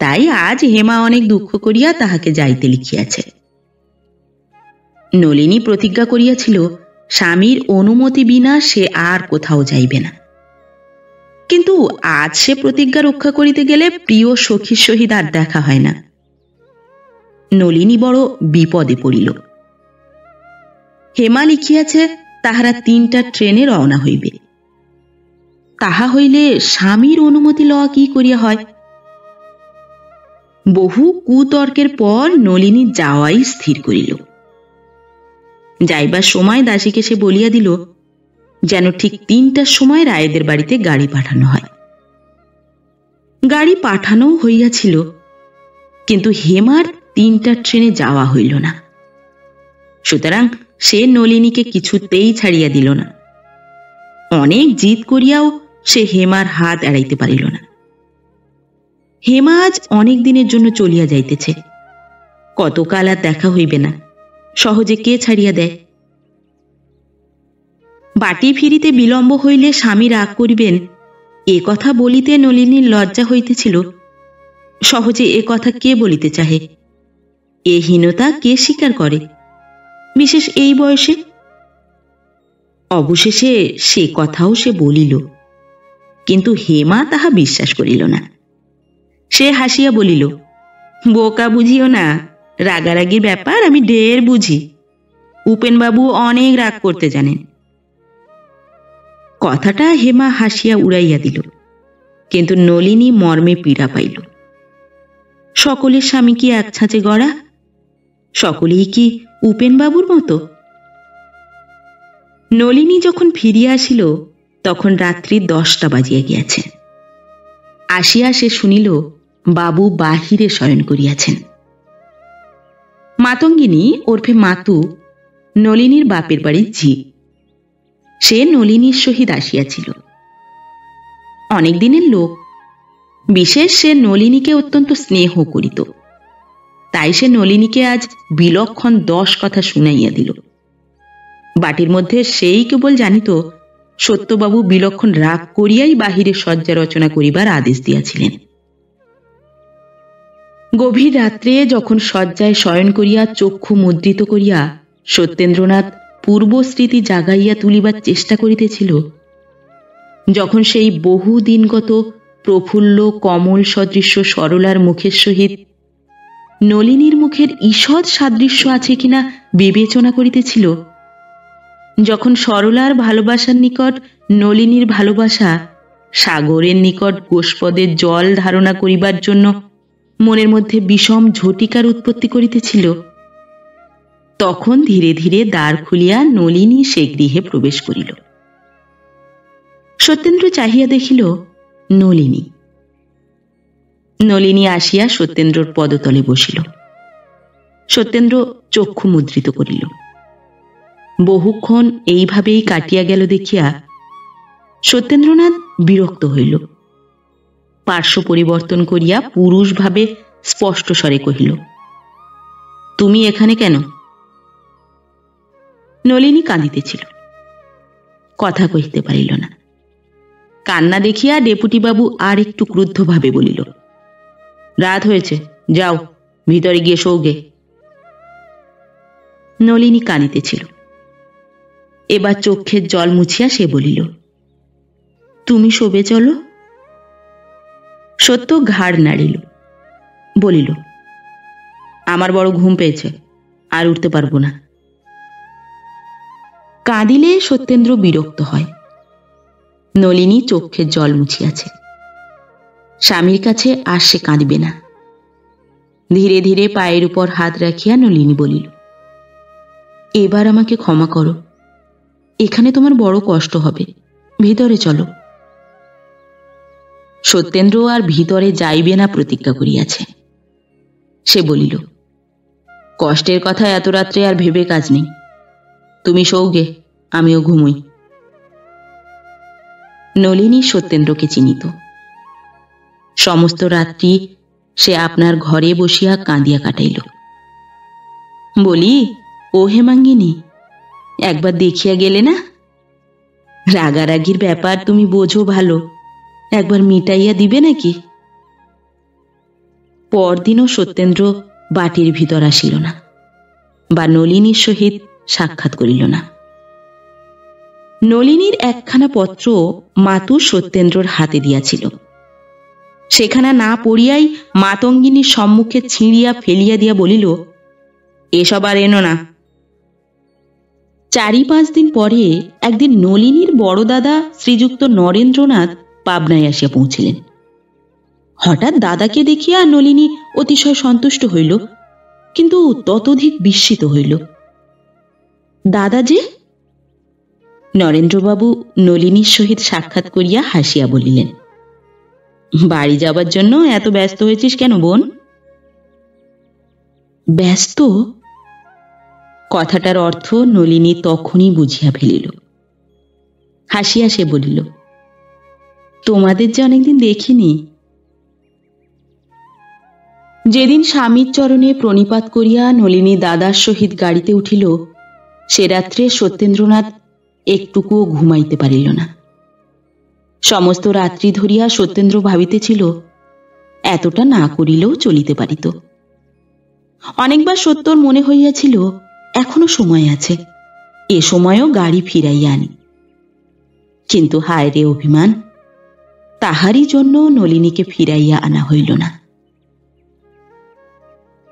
তাই আজ হেমা অনেক দুঃখ করিয়া তাহাকে যাইতে লিখিয়াছে। নলিনী প্রতিজ্ঞা করিয়াছিল স্বামীর অনুমতি বিনা সে আর কোথাও যাইবে না, কিন্তু আজ সে প্রতিজ্ঞা রক্ষা করিতে গেলে প্রিয় সখীর সহিত আর দেখা হয় না। নলিনী বড় বিপদে পড়িল। হেমা লিখিয়াছে তাহারা 3টা ট্রেনে রওনা হইবে। তাহা হইলে স্বামীর অনুমতি লওয়া কি করিয়া হয়? বহু কুতর্কের পর নলিনী যাওয়াই স্থির করিল। যাইবার সময় দাসীকে সে বলিয়া দিল যেন ঠিক 3টার সময় রায়েদের বাড়িতে গাড়ি পাঠানো হয়। গাড়ি পাঠানো হইয়াছিল, কিন্তু হেমার 3টা ট্রেনে যাওয়া হইল না। সুতরাং সে নলিনীকে কিছুতেই ছাড়িয়া দিল না। অনেক জিদ করিয়াও সে হেমার হাত এড়াইতে পারিল না। হেমা আজ অনেক দিনের জন্য চলিয়া যাইতেছে, কতকাল আর দেখা হইবে না, সহজে কে ছাড়িয়া দেয়? বাটি ফিরিতে বিলম্ব হইলে স্বামী রাগ করিবেন, এ কথা বলিতে নলিনীর লজ্জা হইতেছিল। সহজে এ কথা কে বলিতে চাহে? এ হীনতা কে স্বীকার করে, বিশেষ এই বয়সে? অবশেষে সে কথাও সে বলিল, কিন্তু হেমা তাহা বিশ্বাস করিল না। সে হাসিয়া বলিল, বোকা বুঝিও না, রাগারাগির ব্যাপার আমি ঢের বুঝি। উপেনবাবু অনেক রাগ করতে জানেন। কথাটা হেমা হাসিয়া উড়াইয়া দিল, কিন্তু নলিনী মর্মে পীড়া পাইল। সকলের স্বামী কি এক ছাঁচে গড়া? সকলেই কি উপেনবাবুর মতো? নলিনী যখন ফিরিয়া আসিল তখন রাত্রি 10টা বাজিয়া গিয়াছে। আসিয়া সে শুনিল বাবু বাহিরে শয়ন করিয়াছেন। মাতঙ্গিনী ওরফে মাতু নলিনীর বাপের বাড়ির ঝি। সে নলিনীর সহিত আসিয়াছিল। অনেক দিনের লোক, বিশেষ সে নলিনীকে অত্যন্ত স্নেহ করিত। তাই সে নলিনীকে আজ বিলক্ষণ 10 কথা শুনাইয়া দিল। বাটির মধ্যে সেই কেবল জানিত সত্যবাবু বিলক্ষণ রাগ করিয়াই বাহিরে শয্যা রচনা করিবার আদেশ দিয়াছিলেন। গভীর রাত্রে যখন শয্যায় শয়ন করিয়া চক্ষু মুদ্রিত করিয়া সত্যেন্দ্রনাথ পূর্ব স্মৃতি জাগাইয়া তুলিবার চেষ্টা করিতেছিল, যখন সেই বহু দিনগত প্রফুল্ল কমল সদৃশ্য সরলার মুখের সহিত নলিনীর মুখের ঈষৎ সাদৃশ্য আছে কিনা বিবেচনা করিতেছিল, যখন সরলার ভালোবাসার নিকট নলিনীর ভালোবাসা সাগরের নিকট গোষ্পদের জল ধারণা করিবার জন্য মনের মধ্যে বিষম ঝটিকার উৎপত্তি করিতেছিল, তখন ধীরে ধীরে দ্বার খুলিয়া নলিনী সে গৃহে প্রবেশ করিল। সত্যেন্দ্র চাহিয়া দেখিল নলিনী। নলিনী আসিয়া সত্যেন্দ্রর পদতলে বসিল। সত্যেন্দ্র চক্ষু মুদ্রিত করিল। বহুক্ষণ এইভাবেই কাটিয়া গেল দেখিয়া সত্যেন্দ্রনাথ বিরক্ত হইল। পার্শ্ব পরিবর্তন করিয়া পুরুষ ভাবে স্পষ্ট স্বরে কহিল, তুমি এখানে কেন? নলিনী কাঁদিতেছিল, কথা কহিতে পারিল না। কান্না দেখিয়া ডেপুটি বাবু আর একটু ক্রুদ্ধভাবে বলিল, রাত হয়েছে, যাও ভিতরে গিয়ে শোগে। নলিনী কাঁদিতেছিল। এবার চক্ষের জল মুছিয়া সে বলিল, তুমি শোবে চলো। সত্য ঘাড় নাড়িল, বলিল, আমার বড় ঘুম পেয়েছে, আর উঠতে পারবো না। কাঁদিলে সত্যেন্দ্র বিরক্ত হয়। নলিনী চক্ষের জল মুছিয়াছে। স্বামীর কাছে আর সে কাঁদিবে না। ধীরে ধীরে পায়ের উপর হাত রাখিয়া নলিনী বলিল, এবার আমাকে ক্ষমা করো, এখানে তোমার বড় কষ্ট হবে, ভিতরে চলো। সত্যেন্দ্র আর ভিতরে যাইবে না প্রতিজ্ঞা করিয়াছে। সে বলিল, কষ্টের কথা এত রাত্রে আর ভেবে কাজ নেই, তুমি শোগে, আমিও ঘুমোই। নলিনী সত্যেন্দ্রকে চিনিত। সমস্ত রাত্রি সে আপনার ঘরে বসিয়া কাঁদিয়া কাটাইল। বলি, ও হেমাঙ্গিনী, একবার দেখিয়া গেলে না? রাগারাগির ব্যাপার তুমি বোঝো ভালো, একবার মিটাইয়া দিবে নাকি? পরদিনও সত্যেন্দ্র বাটির ভিতর আসিল না, বা নলিনীর সহিত সাক্ষাৎ করিল না। নলিনীর একখানা পত্র মাতু সত্যেন্দ্রর হাতে দিয়াছিল। সেখানা না পড়িয়াই মাতঙ্গিনীর সম্মুখে ছিঁড়িয়া ফেলিয়া দিয়া বলিল, এসব আর এনো না। 4-5 দিন পরে একদিন নলিনীর বড় দাদা শ্রীযুক্ত নরেন্দ্রনাথ পাবনায় আসিয়া পৌঁছিলেন। হঠাৎ দাদাকে দেখিয়া নলিনী অতিশয় সন্তুষ্ট হইল, কিন্তু ততোধিক বিস্মিত হইল। দাদা যে? নরেন্দ্রবাবু নলিনীর সহিত সাক্ষাৎ করিয়া হাসিয়া বলিলেন, বাড়ি যাবার জন্য এত ব্যস্ত হয়েছিস কেন বোন? ব্যস্ত? কথাটার অর্থ নলিনী তখনই বুঝিয়া ফেলিল। হাসিয়া সে বলিল, তোমাদের যে অনেকদিন দেখিনি। যেদিন স্বামীর চরণে প্রণিপাত করিয়া নলিনী দাদার সহিত গাড়িতে উঠিল, সে রাত্রে সত্যেন্দ্রনাথ একটুকুও ঘুমাইতে পারিল না। সমস্ত রাত্রি ধরিয়া সত্যেন্দ্র ভাবিতেছিল, এতটা না করিলেও চলিতে পারিত। অনেকবার সত্যর মনে হইয়াছিল, এখনো সময় আছে, এ সময়ও গাড়ি ফিরাইয়া আনি। কিন্তু হায় রে অভিমান, তাহারই জন্য নলিনীকে ফিরাইয়া আনা হইল না।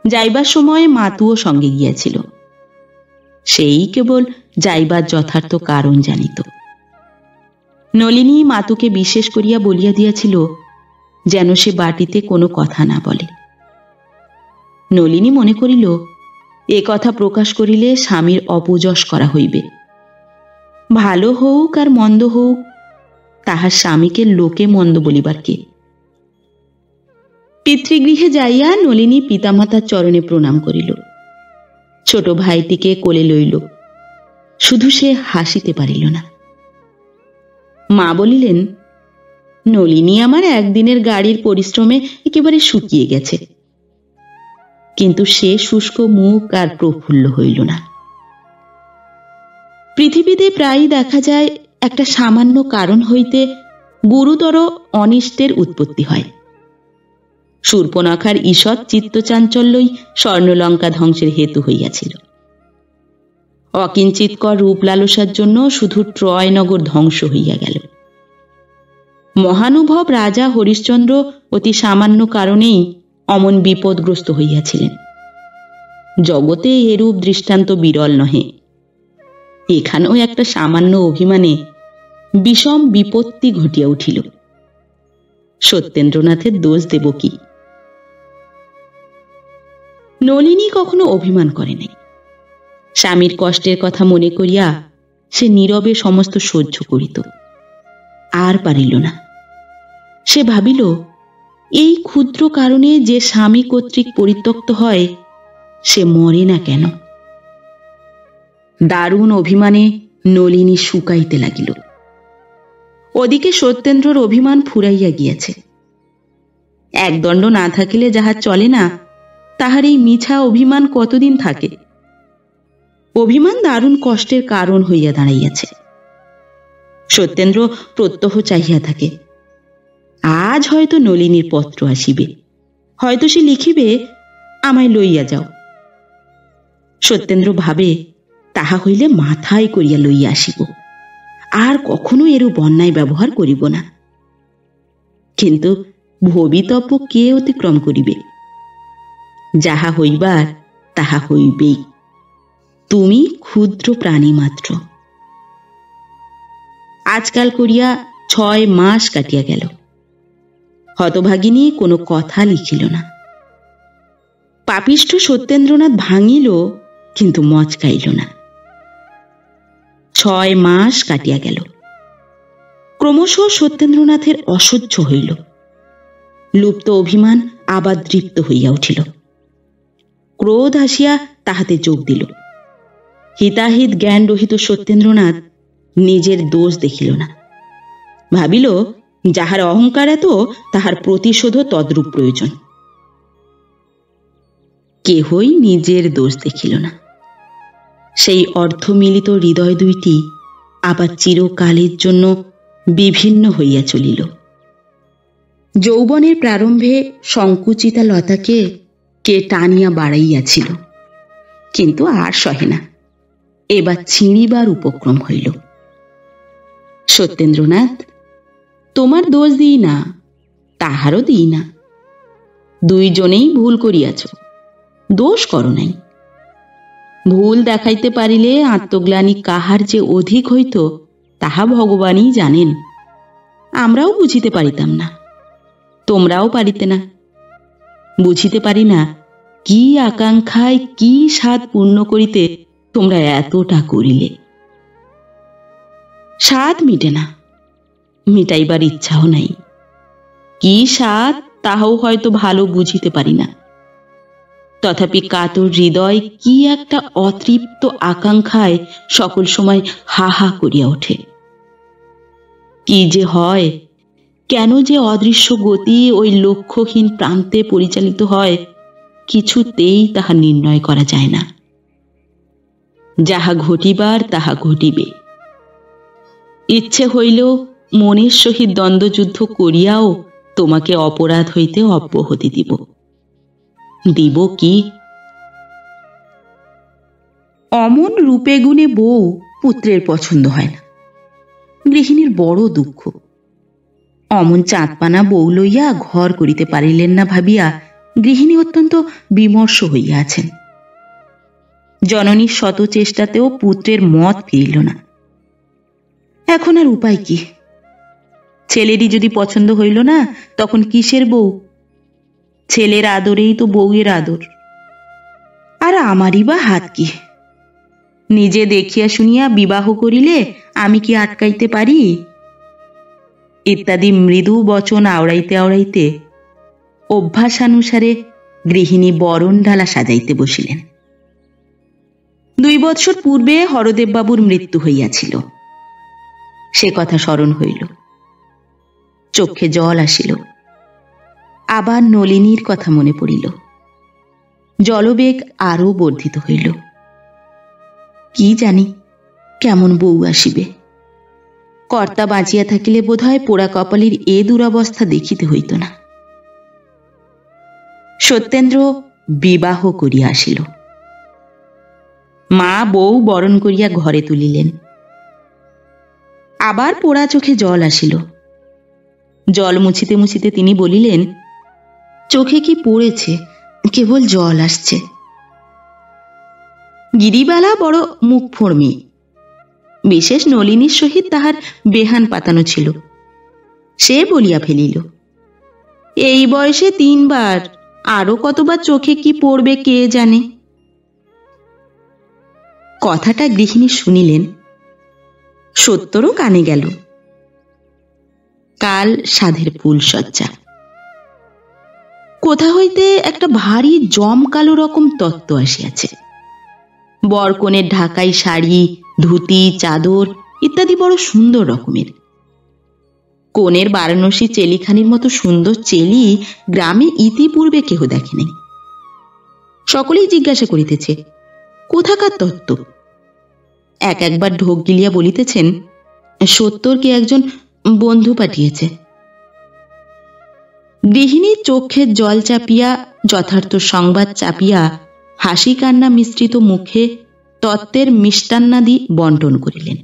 যাইবার সময় মাতুও সঙ্গে গিয়াছিল। সেই কেবল যাইবার যথার্থ কারণ জানিত। নলিনী মাতুকে বিশেষ করিয়া বলিয়া দিয়াছিল, যেন সে বাটিতে কোনো কথা না বলে। নলিনী মনে করিল, এ কথা প্রকাশ করিলে স্বামীর অপযশ করা হইবে। ভালো হোক আর মন্দ হোক, তাহার স্বামীকে লোকে মন্দ বলিবার কে? পিতৃগৃহে যাইয়া নলিনী পিতামাতার চরণে প্রণাম করিল। ছোট ভাইটিকে কোলে লইল, শুধু সে হাসিতে পারিল না। মা বলিলেন, নলিনী আমার একদিনের গাড়ির পরিশ্রমে একেবারে শুকিয়ে গেছে। কিন্তু সে শুষ্ক মুখ আর প্রফুল্ল হইল না। পৃথিবীতে প্রায়ই দেখা যায়, একটা সামান্য কারণ হইতে গুরুতর অনিষ্টের উৎপত্তি হয়। শূর্পণখার ঈষৎ চিত্তচাঞ্চল্যই স্বর্ণলঙ্কা ধ্বংসের হেতু হইয়াছিল। অকিঞ্চিৎকর রূপ লালসার জন্য শুধু ট্রয়নগর ধ্বংস হইয়া গেল। মহানুভব রাজা হরিশ্চন্দ্র অতি সামান্য কারণেই অমন বিপদগ্রস্ত হইয়াছিলেন। জগতে এরূপ দৃষ্টান্ত বিরল নহে। এখানেও একটা সামান্য অভিমানে বিষম বিপত্তি ঘটিয়া উঠিল। সত্যেন্দ্রনাথের দোষ দেব কি? নলিনী কখনো অভিমান করে নাই। স্বামীর কষ্টের কথা মনে করিয়া সে নীরবে সমস্ত সহ্য করিত। আর পারিল না। সে ভাবিল, এই ক্ষুদ্র কারণে যে স্বামী কর্তৃক পরিত্যক্ত হয় সে মরে না কেন? দারুণ অভিমানে নলিনী শুকাইতে লাগিল। ওদিকে সত্যেন্দ্রর অভিমান ফুরাইয়া গিয়াছে। একদণ্ড না থাকিলে যাহা চলে না, তাহার এই মিছা অভিমান কতদিন থাকে? অভিমান দারুণ কষ্টের কারণ হইয়া দাঁড়াইয়াছে। সত্যেন্দ্র প্রত্যহ চাহিয়া থাকে, আজ হয়তো নলিনীর পত্র আসিবে, হয়তো সে লিখিবে, আমায় লইয়া যাও। সত্যেন্দ্র ভাবে, তাহা হইলে মাথায় করিয়া লইয়া আসিব, আর কখনো এরূপ অন্যায় ব্যবহার করিব না। কিন্তু ভবিতব্য কে অতিক্রম করিবে? যাহা হইবার তাহা হইবেই। তুমি ক্ষুদ্র প্রাণী মাত্র। আজকাল করিয়া 6 মাস কাটিয়া গেল। হতভাগিনী কোনো কথা লিখিল না। পাপিষ্ঠ সত্যেন্দ্রনাথ ভাঙিল, কিন্তু মচকাইল না। 6 মাস কাটিয়া গেল। ক্রমশ সত্যেন্দ্রনাথের অসহ্য হইল। লুপ্ত অভিমান আবার দৃপ্ত হইয়া উঠিল। ক্রোধ আসিয়া তাহাতে যোগ দিল। হিতাহিত জ্ঞান রহিত সত্যেন্দ্রনাথ নিজের দোষ দেখিল না। ভাবিল, যাহার অহংকার এত, তাহার প্রতিশোধ তদ্রূপ প্রয়োজন। কেহই নিজের দোষ দেখিল না। সেই অর্ধমিলিত হৃদয় দুইটি আবার চিরকালের জন্য বিভিন্ন হইয়া চলিল। যৌবনের প্রারম্ভে সংকুচিতা লতাকে কে টানিয়া বাড়াইয়াছিল, কিন্তু আর সহে না, এবার ছিঁড়িবার উপক্রম হইল। সত্যেন্দ্রনাথ, তোমার দোষ দিই না, তাহারও দিই না। দুইজনেই ভুল করিয়াছ, দোষ করো নাই। ভুল দেখাইতে পারিলে আত্মগ্লানি কাহার যে অধিক হইত তাহা ভগবানই জানেন। আমরাও বুঝিতে পারিতাম না, তোমরাও পারিতে না। বুঝিতে পারি না কি আকাঙ্ক্ষায় কি স্বাদ পূর্ণ করিতে তোমরা এতটা করিলে। স্বাদ মিটে না, মিটাইবার ইচ্ছাও নাই। কি স্বাদ তাহাও হয়তো ভালো বুঝিতে পারি না। তথাপি কাতর হৃদয় কি একটা অতৃপ্ত আকাঙ্ক্ষায় সকল সময় হা হা করিয়া ওঠে। কি যে হয়, কেন যে অদৃশ্য গতি ওই লক্ষ্যহীন প্রান্তে পরিচালিত হয়, কিছুতেই তাহা নির্ণয় করা যায় না। যাহা ঘটিবার তাহা ঘটিবে। ইচ্ছে হইলেও মনের সহিত দ্বন্দ্বযুদ্ধ করিয়াও তোমাকে অপরাধ হইতে অব্যাহতি দিব। দিব কি? অমন রূপে গুণে বউ পুত্রের পছন্দ হয় না। গৃহিণীর বড় দুঃখ। অমন চাঁদপানা বউ লইয়া ঘর করিতে পারিলেন না ভাবিয়া গৃহিণী অত্যন্ত বিমর্ষ হইয়া আছেন। জননীর শত চেষ্টাতেও পুত্রের মত ফিরিল না। এখন আর উপায় কি? ছেলেরই যদি পছন্দ হইল না, তখন কিসের বউ? ছেলের আদরেই তো বউয়ের আদর। আর আমারই বা হাত কি? নিজে দেখিয়া শুনিয়া বিবাহ করিলে আমি কি আটকাইতে পারি? ইত্যাদি মৃদু বচন আওড়াইতে আওড়াইতে অভ্যাসানুসারে গৃহিণী বরণ ডালা সাজাইতে বসিলেন। 2 বৎসর পূর্বে হরদেববাবুর মৃত্যু হইয়াছিল, সে কথা স্মরণ হইল। চক্ষে জল আসিল। আবার নলিনীর কথা মনে পড়িল। জলবেগ আরো বর্ধিত হইল। কি জানি কেমন বউ আসিবে। কর্তা বাঁচিয়া থাকিলে বোধহয় পোড়া কপালের এ দুরবস্থা দেখিতে হইত না। সত্যেন্দ্র বিবাহ করিয়া আসিল। মা বউ বরণ করিয়া ঘরে তুলিলেন। আবার পোড়া চোখে জল আসিল। জল মুছিতে মুছিতে তিনি বলিলেন, চোখে কি পড়েছে, কেবল জল আসছে। গিরিবালা বড় মুখ ফোড়মি, বিশেষ নলিনীর সহিত তাহার বেহান পাতানো ছিল। সে বলিয়া ফেলিল, এই বয়সে 3 বার, আরো কতবার চোখে কি পড়বে কে জানে। কথাটা গৃহিণী শুনিলেন, সত্যরও কানে গেল। কাল সাধের ফুলসজ্জা। কোথা হইতে একটা ভারী জমকালো রকম তত্ত্ব আসিয়াছে। বরকনের ঢাকাই শাড়ি, ধুতি, চাদর ইত্যাদি বড় সুন্দর রকমের। কনের বারাণসী চেলিখানির মতো সুন্দর চেলি গ্রামে ইতিপূর্বে কেহ দেখে নাই। সকলেই জিজ্ঞাসা করিতেছে, কোথাকার তত্ত্ব? একবার ঢোক গিলিয়া বলিতেছেন, সত্যরকে একজন বন্ধু পাঠিয়েছে। গৃহিণী চোখের জল চাপিয়া, যথার্থ সংবাদ চাপিয়া, হাসি কান্না মিশ্রিত মুখে তত্ত্বের মিষ্টান্নাদি বন্টন করিলেন।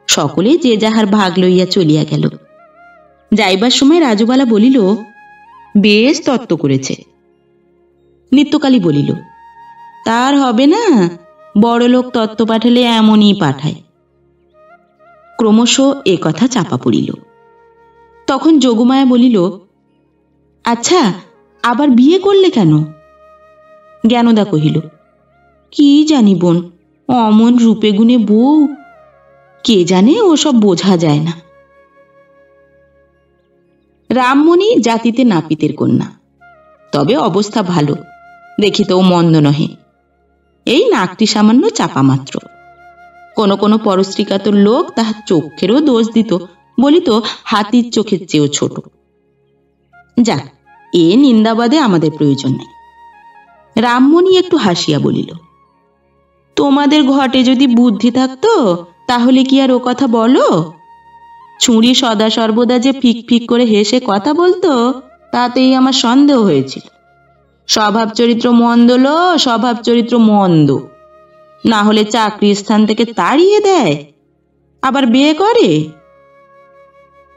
সকলে যে যাহার ভাগ লইয়া চলিয়া গেল। যাইবার সময় রাজুবালা বলিল, বেশ তত্ত্ব করেছে। নিত্যকালী বলিল, তার হবে না, বড়লোক তত্ত্ব পাঠালে এমনই পাঠায়। ক্রমশ এ কথা চাপা পড়িল। তখন যোগমায়া বলিল, আচ্ছা, আবার বিয়ে করলে কেন? জ্ঞানদা কহিল, কি জানি বোন, অমন রূপে গুণে বউ, কে জানে, ওসব বোঝা যায় না। রামমণি জাতিতে নাপিতের কন্যা, তবে অবস্থা ভালো, দেখিতেও মন্দ নহে। এই নাকটি সামান্য চাপা মাত্র। কোন কোন পরশ্রীকাতর লোক তাহার চোখেরও দোষ দিত, বলিত হাতির চোখের চেয়েও ছোট। যাক, এ নিন্দাবাদে আমাদের প্রয়োজন নাই। রামমণি একটু হাসিয়া বলিল, তোমাদের ঘটে যদি বুদ্ধি থাকতো তাহলে কি আর ও কথা বলো? ছুঁড়ি সদা সর্বদা যে ফিক ফিক করে হেসে কথা বলতো, তাতেই আমার সন্দেহ হয়েছিল। স্বভাব চরিত্র মন্দ লো, স্বভাব চরিত্র মন্দ, না হলে চাকরি স্থান থেকে তাড়িয়ে দেয়, আবার বিয়ে করে।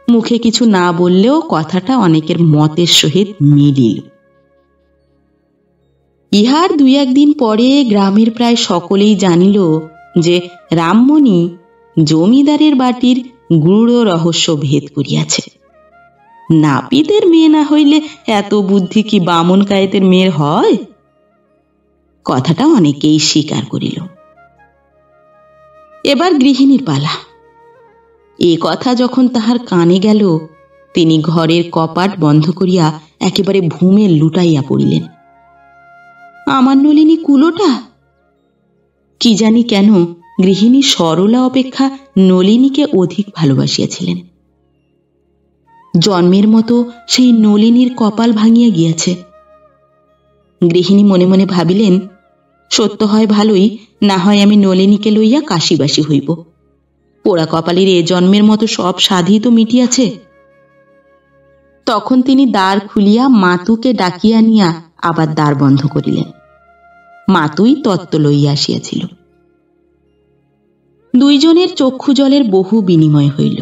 মুখে কিছু না বললেও কথাটা অনেকের মতের সহিত মিলিল। ইহার 2-1 দিন পরে গ্রামের প্রায় সকলেই জানিল যে রামমণি জমিদারের বাটির গূঢ় রহস্য ভেদ করিয়াছে। নাপিতের মেয়ে না হইলে এত বুদ্ধি কি বামন কায়েতের মেয়ের হয়? কথাটা অনেকেই স্বীকার করিল। এবার গৃহিণীর পালা। এ কথা যখন তাহার কানে গেল, তিনি ঘরের কপাট বন্ধ করিয়া একেবারে ভূমে লুটাইয়া পড়িলেন। আমার নলিনী কুলোটা! কি জানি কেন গৃহিণী সরলা অপেক্ষা নলিনীকে অধিক ভালোবাসিয়াছিলেন। জন্মের মতো সেই নলিনীর কপাল ভাঙিয়া গিয়াছে। গৃহিণী মনে মনে ভাবিলেন, সত্য হয় ভালোই, না হয় আমি নলিনীকে লইয়া কাশিবাসী হইব। পোড়া কপালের এ জন্মের মতো সব সাধি তো মিটিয়াছে। তখন তিনি দ্বার খুলিয়া মাতুকে ডাকিয়া নিয়া আবার দ্বার বন্ধ করিলেন। মাতুই তত্ত্ব লইয়া আসিয়াছিল। দুইজনের চক্ষু জলের বহু বিনিময় হইল।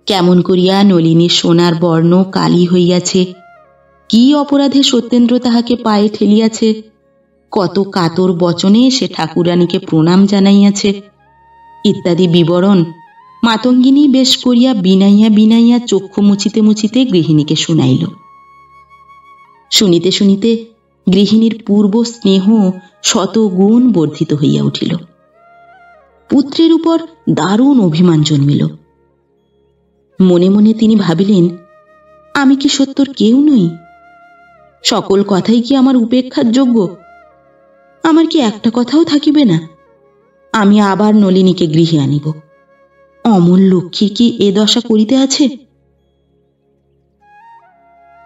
কেমন করিয়া নলিনীর সোনার বর্ণ কালি হইয়াছে, কি অপরাধে সত্যেন্দ্র তাহাকে পায়ে ঠেলিয়াছে, কত কাতর বচনে সে ঠাকুরানীকে প্রণাম জানাইয়াছে, ইত্যাদি বিবরণ মাতঙ্গিনী বেশ করিয়া বিনাইয়া বিনাইয়া চক্ষু মুছিতে মুছিতে গৃহিণীকে শুনাইল। শুনিতে শুনিতে গৃহিণীর পূর্ব স্নেহ 100 গুণ বর্ধিত হইয়া উঠিল। পুত্রের উপর দারুণ অভিমান জন্মিল। মনে মনে তিনি ভাবিলেন, আমি কি সত্যর কেউ নই? সকল কথাই কি আমার উপেক্ষার যোগ্য? আমার কি একটা কথাও থাকিবে না? আমি আবার নলিনীকে গৃহে আনিব। অমল লক্ষ্মীর কি এ দশা করিতে আছে?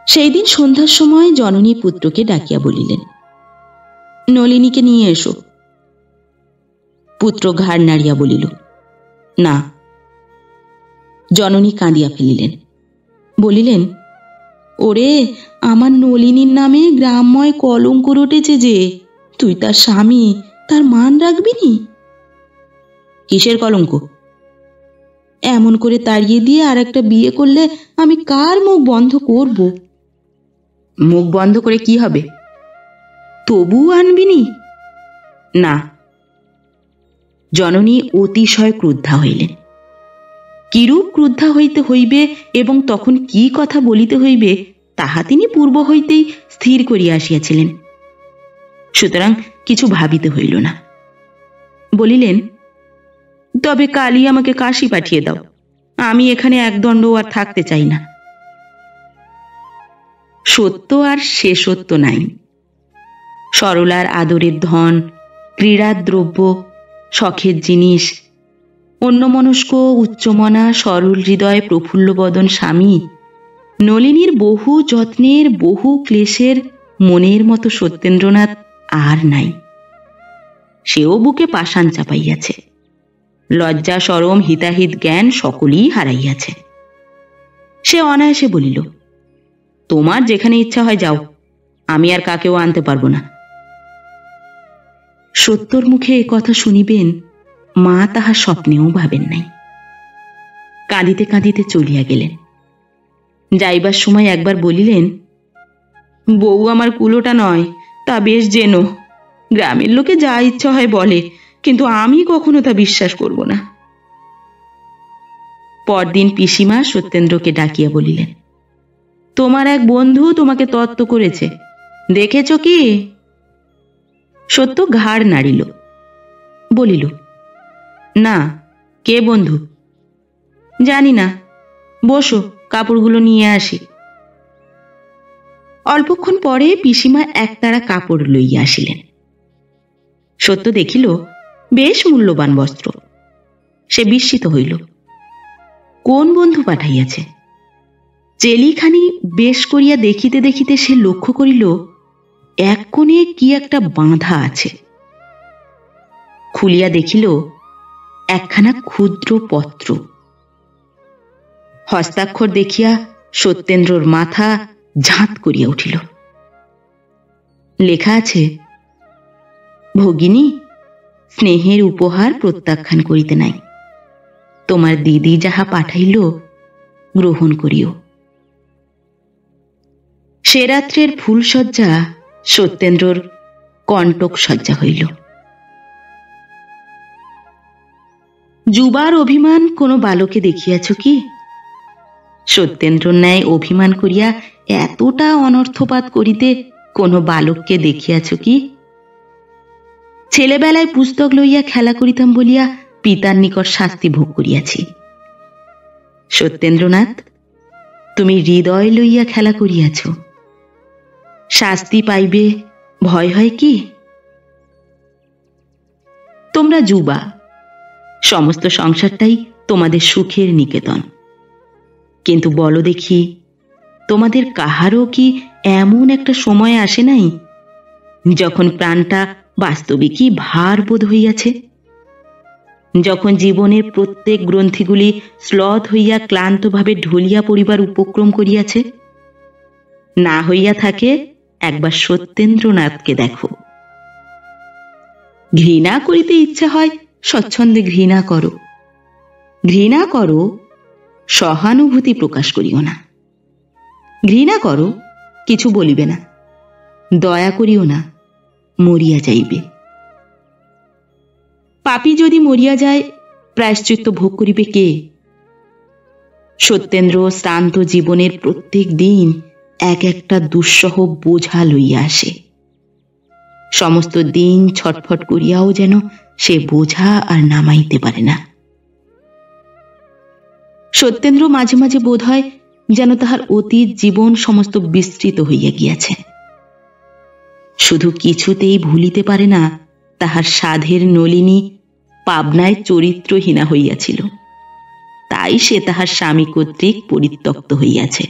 সেই দিন সন্ধ্যার সময় জননী পুত্রকে ডাকিয়া বলিলেন, নলিনীকে নিয়ে এসো। পুত্র ঘাড় নাড়িয়া বলিল, না। জননী কাঁদিয়া ফেলিলেন, বলিলেন, ওরে, আমার নলিনীর নামে গ্রামময় কলঙ্ক রটেছে যে, তুই তার স্বামী, তার মান রাখবি নি? কিসের কলঙ্ক? এমন করে তাড়িয়ে দিয়ে আর একটা বিয়ে করলে আমি কার মুখ বন্ধ করব? মুখ বন্ধ করে কি হবে? তবু আনবি নি? না। জননী অতিশয় ক্রুদ্ধা হইলেন। কিরূপ ক্রুদ্ধা হইতে হইবে এবং তখন কি কথা বলিতে হইবে তাহা তিনি পূর্ব হইতেই স্থির করিয়া আসিয়াছিলেন। সুতরাং কিছু ভাবিতে হইল না। বলিলেন, তবে কালই আমাকে কাশী পাঠিয়ে দাও, আমি এখানে একদণ্ড আর থাকতে চাই না। সত্য আর সে সত্য নাই। সরলার আদরের ধন, ক্রীড়ার দ্রব্য, শখের জিনিস, অন্যমনস্ক উচ্চমনা সরল হৃদয় প্রফুল্লবদন স্বামী নলিনীর বহু যত্নের বহু ক্লেশের মনের মতো সত্যেন্দ্রনাথ আর নাই। সেও বুকে পাষাণ চাপাইয়াছে, লজ্জা শরম হিতাহিত জ্ঞান সকলেই হারাইয়াছে। সে অনায়াসে বলিল, তোমার যেখানে ইচ্ছা হয় যাও, আমি আর কাকেও আনতে পারবো না। সত্যর মুখে এ কথা শুনিবেন মা তাহা স্বপ্নেও ভাবেন নাই। কাঁদিতে কাঁদিতে চলিয়া গেলেন। যাইবার সময় একবার বলিলেন, বউ আমার কুলোটা নয়, তা বেশ জেনো। গ্রামের লোকে যা ইচ্ছা হয় বলে, কিন্তু আমি কখনো তা বিশ্বাস করব না। পরদিন পিসিমা সত্যেন্দ্রকে ডাকিয়া বলিলেন, তোমার এক বন্ধু তোমাকে তত্ত্ব করেছে, দেখেছ কি? সত্য ঘাড় নাড়িল, বলিল, না। কে বন্ধু? জানি না, বসো, কাপড়গুলো নিয়ে আসি। অল্পক্ষণ পরে পিসিমা একতাড়া কাপড় লইয়া আসিলেন। সত্য দেখিল বেশ মূল্যবান বস্ত্র। সে বিস্মিত হইল। কোন বন্ধু পাঠাইয়াছে? চেলিখানি বেশ করিয়া দেখিতে দেখিতে সে লক্ষ্য করিল এক কোণে কি একটা বাঁধা আছে। খুলিয়া দেখিল একখানা ক্ষুদ্র পত্র। হস্তাক্ষর দেখিয়া সত্যেন্দ্রর মাথা ঝাঁত করিয়া উঠিল। লেখা আছে, ভগিনী, স্নেহের উপহার প্রত্যাখ্যান করিতে নাই। তোমার দিদি যাহা পাঠাইল গ্রহণ করিও। সে রাত্রের ফুলসজ্জা সত্যেন্দ্রর কণ্টক সজ্জা হইল। যুবার অভিমান কোনো বালকে দেখিয়াছ কি? সত্যেন্দ্র ন্যায় অভিমান করিয়া এতটা অনর্থপাত করিতে কোনো বালককে দেখিয়াছ কি? ছেলেবেলায় পুস্তক লইয়া খেলা করিতাম বলিয়া পিতার নিকট শাস্তি ভোগ করিয়াছি। সত্যেন্দ্রনাথ, তুমি হৃদয় লইয়া খেলা করিয়াছ, শাস্তি পাইবে ভয় হয় কি? তোমরা যুবা, সমস্ত সংসারটাই তোমাদের সুখের নিকেতন। কিন্তু বলো দেখি, তোমাদের কাহারও কি এমন একটা সময় আসে নাই যখন প্রাণটা বাস্তবিকই ভার বোধ হইয়াছে, যখন জীবনের প্রত্যেক গ্রন্থিগুলি শ্লথ হইয়া ক্লান্তভাবে ঢলিয়া পড়িবার উপক্রম করিয়াছে? না হইয়া থাকে একবার সত্যেন্দ্রনাথকে দেখো। ঘৃণা করিতে ইচ্ছা হয়, স্বচ্ছন্দে ঘৃণা করো। ঘৃণা করো, সহানুভূতি প্রকাশ করিও না। ঘৃণা করো, কিছু বলিবে না। দয়া করিও না, মরিয়া যাইবে। পাপী যদি মরিয়া যায়, প্রায়শ্চিত্ত ভোগ করিবে কে? সত্যেন্দ্র শ্রান্ত জীবনের প্রত্যেক দিন এক একটা দুঃসহ বোঝা লইয়া আসে। সমস্ত দিন ছটফট করিয়াও যেন সে বোঝা আর নামাইতে পারে না। সত্যেন্দ্র মাঝে মাঝে বোধ হয় যেন তাহার অতীত জীবন সমস্ত বিস্তৃত হইয়া গিয়াছে। শুধু কিছুতেই ভুলিতে পারে না তাহার সাধের নলিনী পাবনায় চরিত্রহীনা হইয়াছিল, তাই সে তাহার স্বামী কর্তৃক পরিত্যক্ত হইয়াছে।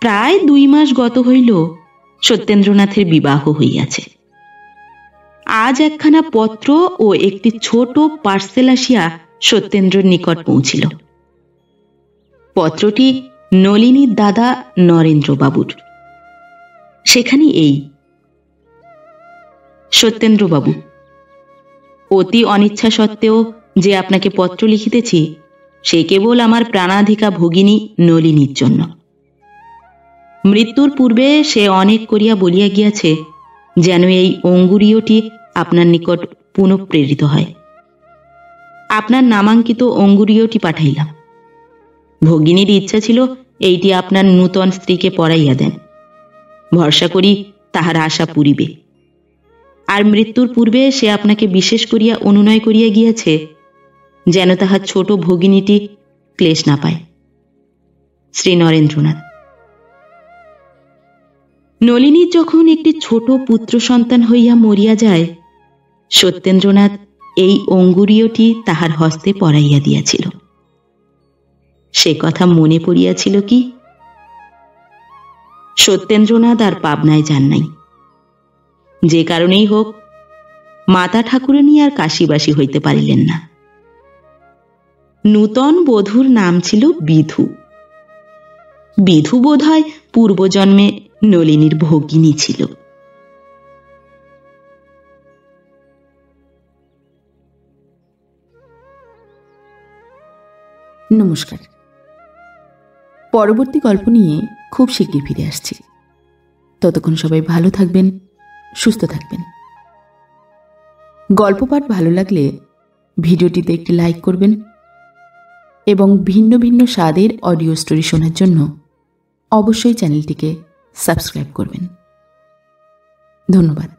প্রায় 2 মাস গত হইল সত্যেন্দ্রনাথের বিবাহ হইয়াছে। আজ একখানা পত্র ও একটি ছোট পার্সেল আসিয়া সত্যেন্দ্রর নিকট পৌঁছিল। পত্রটি নলিনীর দাদা নরেন্দ্রবাবুর। সেখানে এই: সত্যেন্দ্রবাবু, অতি অনিচ্ছা সত্ত্বেও যে আপনাকে পত্র লিখিতেছি, সে কেবল আমার প্রাণাধিকা ভগিনী নলিনীর জন্য। মৃত্যুর পূর্বে সে অনেক করিয়া বলিয়া গিয়াছে যেন এই অঙ্গুরীয়টি আপনার নিকট পুনঃপ্রেরিত হয়। আপনার নামাঙ্কিত অঙ্গুরীয়টি পাঠাইলাম। ভগিনীর ইচ্ছা ছিল এইটি আপনার নূতন স্ত্রীকে পড়াইয়া দেন, ভরসা করি তাহার আশা পুরিবে। আর মৃত্যুর পূর্বে সে আপনাকে বিশেষ করিয়া অনুনয় করিয়া গিয়াছে যেন তাহার ছোট ভগিনীটি ক্লেশ না পায়। শ্রী নরেন্দ্রনাথ। নলিনীর যখন একটি ছোট পুত্র সন্তান হইয়া মরিয়া যায়, সত্যেন্দ্রনাথ এই অঙ্গুরীয়টি তাহার হস্তে পরাইয়া দিয়াছিল। সে কথা মনে পড়িয়াছিল কি? সত্যেন্দ্রনাথ আর পাবনায় যান নাই। যে কারণেই হোক, মাতা ঠাকুরানী আর কাশীবাসী হইতে পারিলেন না। নূতন বধূর নাম ছিল বিধু। বিধু বোধ হয় পূর্বজন্মে নলিনীর ভগিনী ছিল। নমস্কার। পরবর্তী গল্প নিয়ে খুব শীঘ্রই ফিরে আসছি। ততক্ষণ সবাই ভালো থাকবেন, সুস্থ থাকবেন। গল্প পাঠ ভালো লাগলে ভিডিওটিতে একটি লাইক করবেন এবং ভিন্ন ভিন্ন স্বাদের অডিও স্টোরি শোনার জন্য অবশ্যই চ্যানেলটিকে সাবস্ক্রাইব করবেন। ধন্যবাদ।